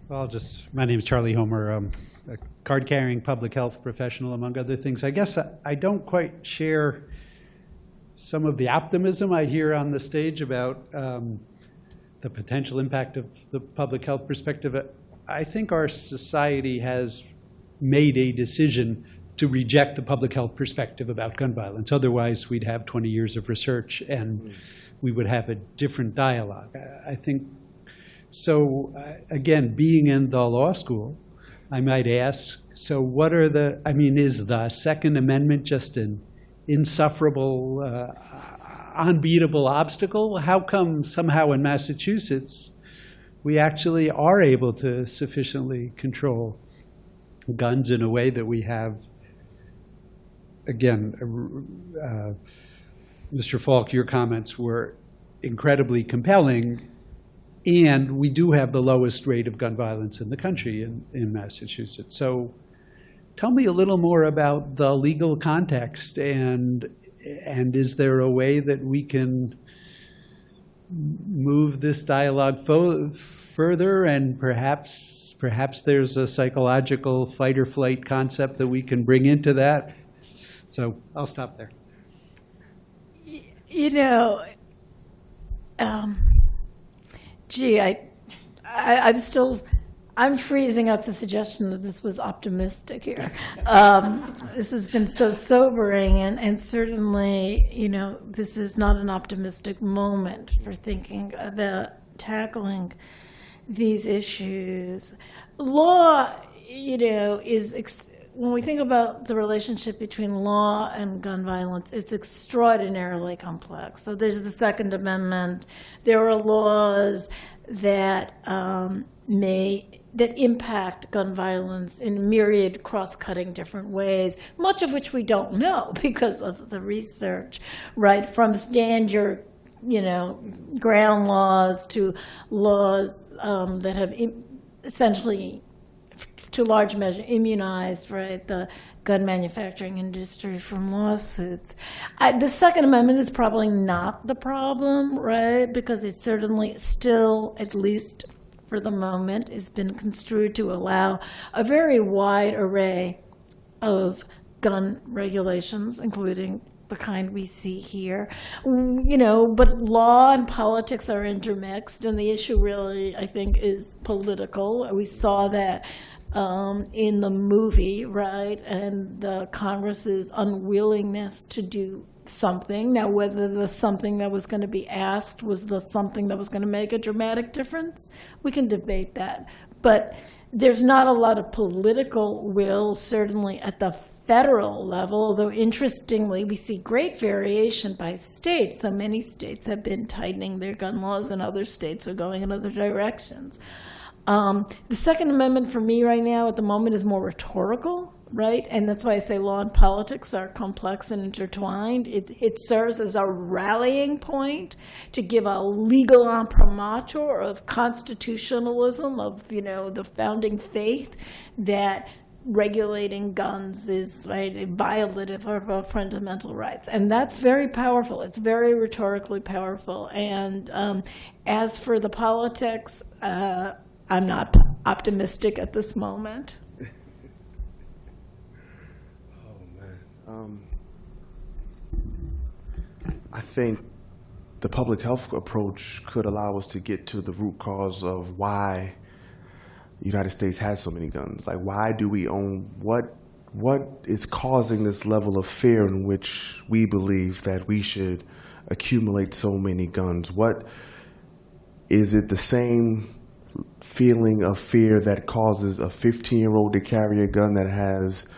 Well, my name is Charlie Homer. I'm a card-carrying public health professional, among other things. I guess I don't quite share some of the optimism I hear on the stage about the potential impact of the public health perspective. I think our society has made a decision to reject the public health perspective about gun violence. Otherwise, we'd have 20 years of research and we would have a different dialogue. I think so. Again, being in the law school, I might ask, so what are is the Second Amendment just an insufferable, unbeatable obstacle? How come somehow in Massachusetts we actually are able to sufficiently control guns in a way that we have? Again, Mr. Falk, your comments were incredibly compelling, and we do have the lowest rate of gun violence in the country in Massachusetts. So tell me a little more about the legal context, and is there a way that we can move this dialogue further, and perhaps there's a psychological fight or flight concept that we can bring into that? So I'll stop there. You know, I'm freezing up the suggestion that this was optimistic here. This has been so sobering, and certainly, you know, this is not an optimistic moment for thinking about tackling these issues. Law, you know, when we think about the relationship between law and gun violence, it's extraordinarily complex. So there's the Second Amendment. There are laws that that impact gun violence in myriad cross-cutting different ways, much of which we don't know because of the research, right? From standard, you know, ground laws to laws that have essentially, to a large measure, immunized, right, the gun manufacturing industry from lawsuits. The Second Amendment is probably not the problem, right, because it certainly still, at least for the moment, has been construed to allow a very wide array of gun regulations, including the kind we see here. You know, but law and politics are intermixed, and the issue really, I think, is political. We saw that in the movie, right, and the Congress's unwillingness to do something. Now, whether the something that was going to be asked was the something that was going to make a dramatic difference, we can debate that. But there's not a lot of political will, certainly at the federal level, although interestingly, we see great variation by states. So many states have been tightening their gun laws, and other states are going in other directions. The Second Amendment for me right now at the moment is more rhetorical, right? And that's why I say law and politics are complex and intertwined. It serves as a rallying point to give a legal imprimatur of constitutionalism, of, you know, the founding faith that regulating guns is, right, violative of our fundamental rights. And that's very powerful. It's very rhetorically powerful. And as for the politics, I'm not optimistic at this moment. I think the public health approach could allow us to get to the root cause of why the United States has so many guns. Like, why do we own, what is causing this level of fear in which we believe that we should accumulate so many guns? What is it, the same feeling of fear that causes a 15-year-old to carry a gun that has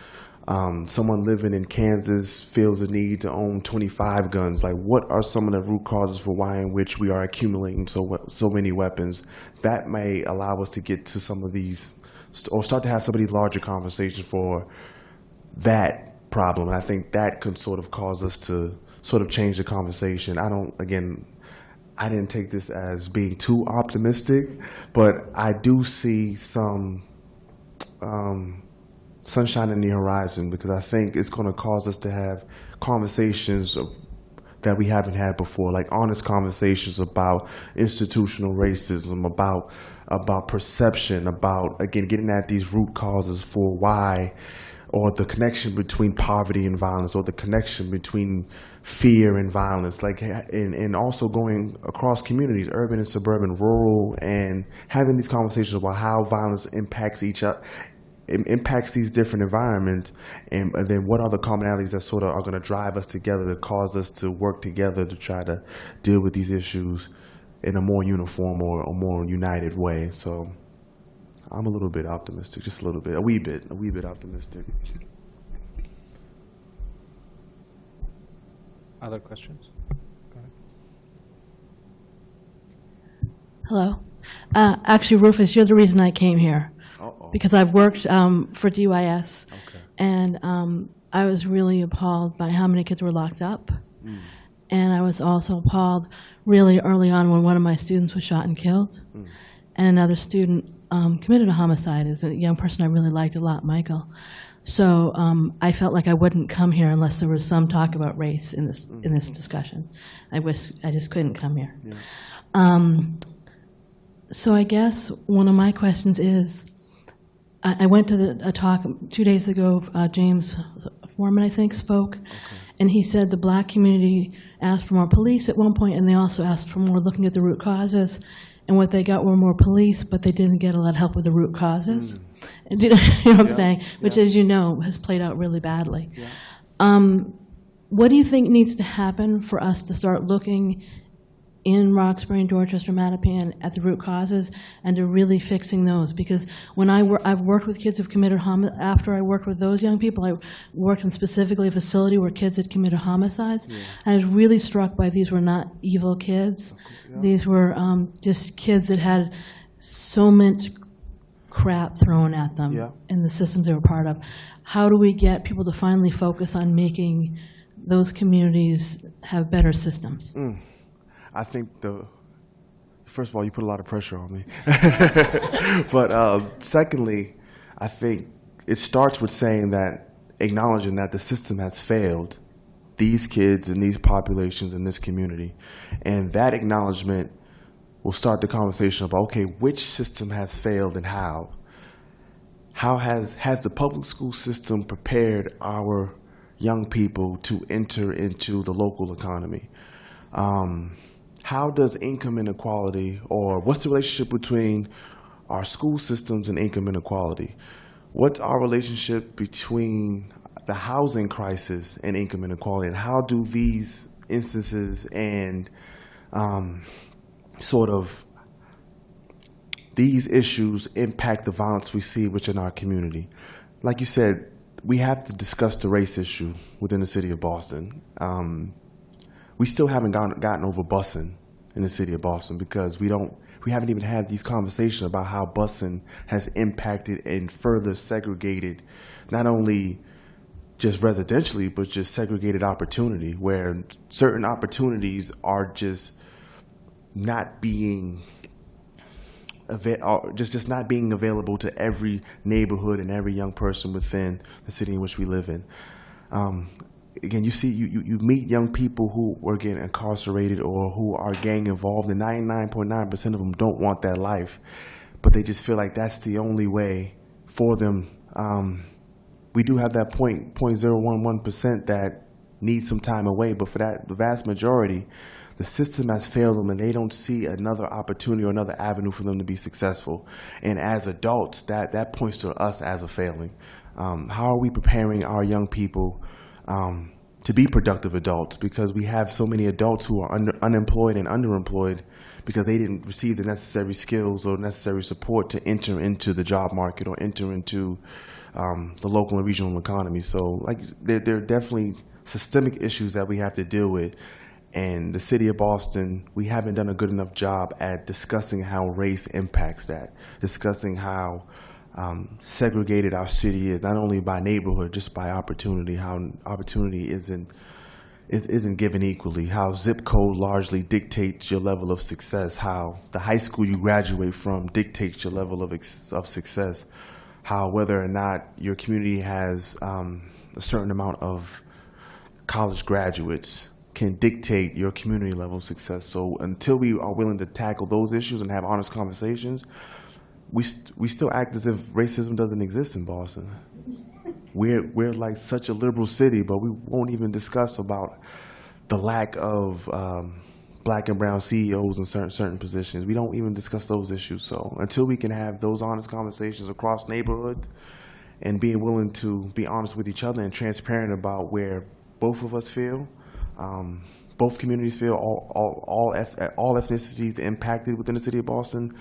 someone living in Kansas feels the need to own 25 guns? Like, what are some of the root causes for why in which we are accumulating so many weapons? That may allow us to get to some of these, or start to have some of these larger conversations for that problem. And I think that could sort of cause us to sort of change the conversation. I didn't take this as being too optimistic, but I do see some sunshine in the horizon, because I think it's going to cause us to have conversations that we haven't had before, like honest conversations about institutional racism, about perception, about, again, getting at these root causes for why, or the connection between poverty and violence, or the connection between fear and violence, like, and also going across communities, urban and suburban, rural, and having these conversations about how violence impacts each other. It impacts these different environments, and then what are the commonalities that sort of are going to drive us together, to cause us to work together to try to deal with these issues in a more uniform or a more united way. So I'm a little bit optimistic, just a little bit, a wee bit optimistic. Other questions? Go ahead. Hello. Actually, Rufus, you're the reason I came here. Because I've worked for DYS, Okay. and I was really appalled by how many kids were locked up. And I was also appalled really early on when one of my students was shot and killed. And another student committed a homicide, is a young person I really liked a lot, Michael. So I felt like I wouldn't come here unless there was some talk about race in this discussion. I just couldn't come here. Yeah. So I guess one of my questions is, I went to a talk 2 days ago. James Foreman, I think, spoke, and he said the black community asked for more police at one point, and they also asked for more looking at the root causes. And what they got were more police, but they didn't get a lot of help with the root causes. And do you know what I'm saying? Which, as you know, has played out really badly. What do you think needs to happen for us to start looking in Roxbury and Dorchester, Mattapan at the root causes and to really fixing those? Because when I've worked with kids who've committed after I worked with those young people, I worked in specifically a facility where kids had committed homicides. And I was really struck by these were not evil kids. These were just kids that had so much crap thrown at them in the systems they were part of. How do we get people to finally focus on making those communities have better systems? I think first of all, you put a lot of pressure on me. But secondly, I think it starts with acknowledging that the system has failed these kids and these populations in this community. And that acknowledgement will start the conversation about, okay, which system has failed and how? How has the public school system prepared our young people to enter into the local economy? How does income inequality, or what's the relationship between our school systems and income inequality? What's our relationship between the housing crisis and income inequality, and how do these instances and these issues impact the violence we see within our community? Like you said, we have to discuss the race issue within the city of Boston. We still haven't gotten over busing in the city of Boston because we haven't even had these conversations about how busing has impacted and further segregated not only just residentially, but just segregated opportunity, where certain opportunities are just not being just not being available to every neighborhood and every young person within the city in which we live in. Again, you meet young people who are getting incarcerated or who are gang involved, and 99.9% of them don't want that life, but they just feel like that's the only way for them. We do have that 0.011% that needs some time away, but for that, the vast majority, the system has failed them and they don't see another opportunity or another avenue for them to be successful. And as adults, that points to us as a failing. How are we preparing our young people to be productive adults? Because we have so many adults who are unemployed and underemployed because they didn't receive the necessary skills or necessary support to enter into the job market or enter into the local and regional economy. So there are definitely systemic issues that we have to deal with. And the city of Boston, we haven't done a good enough job at discussing how race impacts that, discussing how segregated our city is, not only by neighborhood, just by opportunity, how opportunity isn't given equally, how zip code largely dictates your level of success, how the high school you graduate from dictates your level of success, how whether or not your community has a certain amount of college graduates can dictate your community level of success. So until we are willing to tackle those issues and have honest conversations, we still act as if racism doesn't exist in Boston. We're like such a liberal city, but we won't even discuss about the lack of black and brown CEOs in certain positions. We don't even discuss those issues. So until we can have those honest conversations across neighborhoods and being willing to be honest with each other and transparent about where both of us feel, both communities feel, all ethnicities impacted within the city of Boston,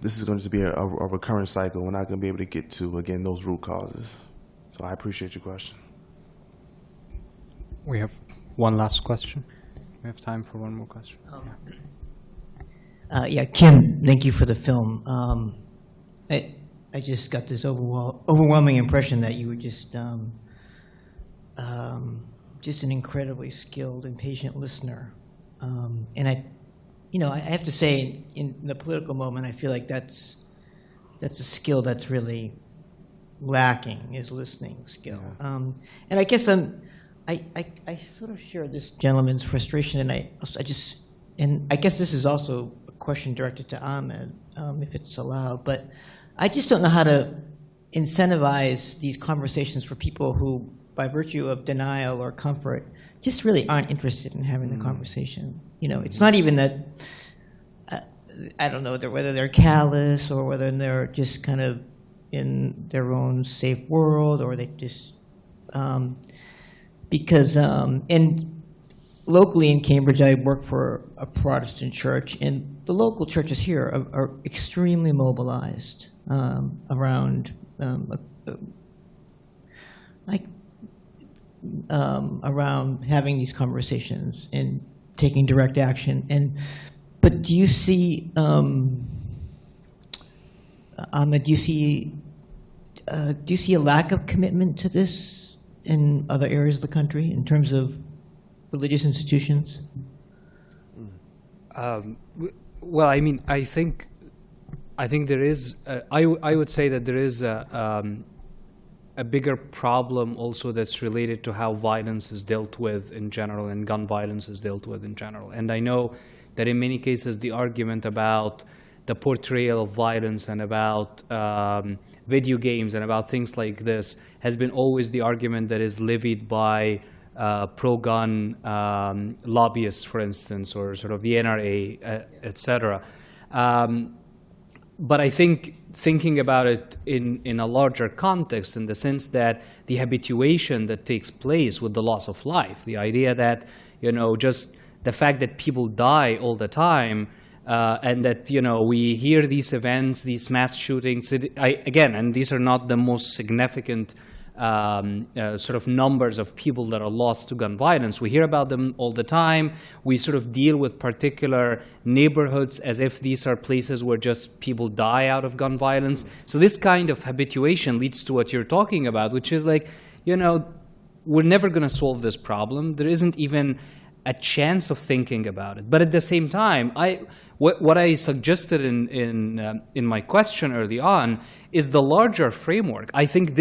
this is going to be a recurrent cycle. We're not going to be able to get to, again, those root causes. So I appreciate your question. We have one last question. We have time for one more question. Kim, thank you for the film. I just got this overwhelming impression that you were just an incredibly skilled and patient listener. And I have to say, in the political moment, I feel like that's a skill that's really lacking is listening skill. And I guess I sort of share this gentleman's frustration, and I guess this is also a question directed to Ahmed, if it's allowed, but I just don't know how to incentivize these conversations for people who, by virtue of denial or comfort, just really aren't interested in having the conversation. You know, it's not even that, I don't know whether they're callous or whether they're just kind of in their own safe world, or they just, because, and locally in Cambridge, I work for a Protestant church, and the local churches here are extremely mobilized around, around having these conversations and taking direct action. But do you see, Ahmed, do you see a lack of commitment to this in other areas of the country in terms of religious institutions? Well, I mean, I think there is. I would say that there is a bigger problem also that's related to how violence is dealt with in general, and gun violence is dealt with in general. And I know that in many cases the argument about the portrayal of violence and about video games and about things like this has been always the argument that is levied by pro-gun lobbyists, for instance, or sort of the NRA, et cetera. But I think thinking about it in a larger context, in the sense that the habituation that takes place with the loss of life, the idea that, you know, just the fact that people die all the time, and that, you know, we hear these events, these mass shootings, again, and these are not the most significant sort of numbers of people that are lost to gun violence. We hear about them all the time. We sort of deal with particular neighborhoods as if these are places where just people die out of gun violence. So this kind of habituation leads to what you're talking about, which is like, you know, we're never going to solve this problem. There isn't even a chance of thinking about it. But at the same time, what I suggested in my question early on is the larger framework. I think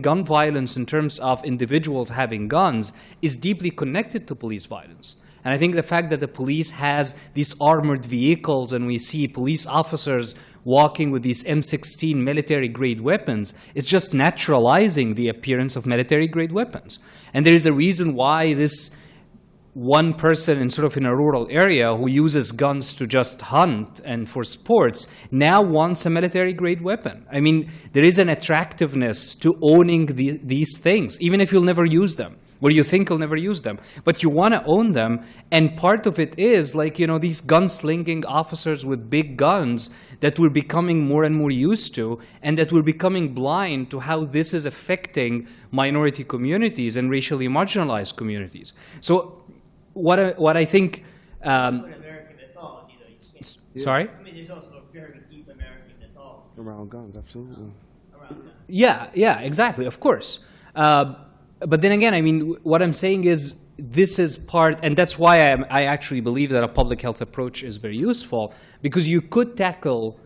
gun violence in terms of individuals having guns is deeply connected to police violence. And I think the fact that the police has these armored vehicles and we see police officers walking with these M16 military-grade weapons is just naturalizing the appearance of military-grade weapons. And there is a reason why this one person in a rural area who uses guns to just hunt and for sports now wants a military-grade weapon. I mean, there is an attractiveness to owning these things, even if you'll never use them, or you think you'll never use them. But you want to own them, and part of it is, like, you know, these gunslinging officers with big guns that we're becoming more and more used to, and that we're becoming blind to how this is affecting minority communities and racially marginalized communities. So what I think... American mythology, though. Sorry? I mean, there's also a very deep American mythology. Around guns, absolutely. Around guns. Yeah, exactly, of course. But then again, I mean, what I'm saying is this is part, and that's why I actually believe that a public health approach is very useful, because you could tackle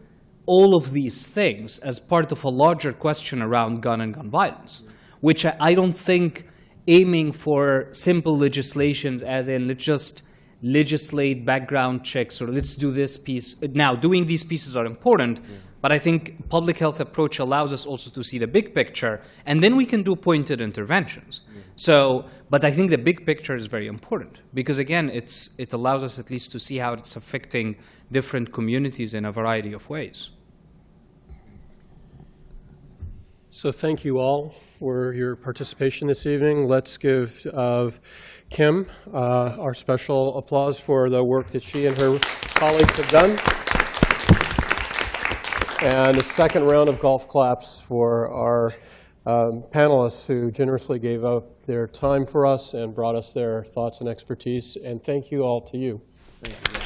all of these things as part of a larger question around gun and gun violence, which I don't think aiming for simple legislations as in let's just legislate background checks or let's do this piece. Now, doing these pieces are important, but I think public health approach allows us also to see the big picture, and then we can do pointed interventions. So, but I think the big picture is very important because, again, it allows us at least to see how it's affecting different communities in a variety of ways. So thank you all for your participation this evening. Let's give Kim our special applause for the work that she and her colleagues have done. And a second round of golf claps for our panelists who generously gave up their time for us and brought us their thoughts and expertise. And thank you all to you. Thank you.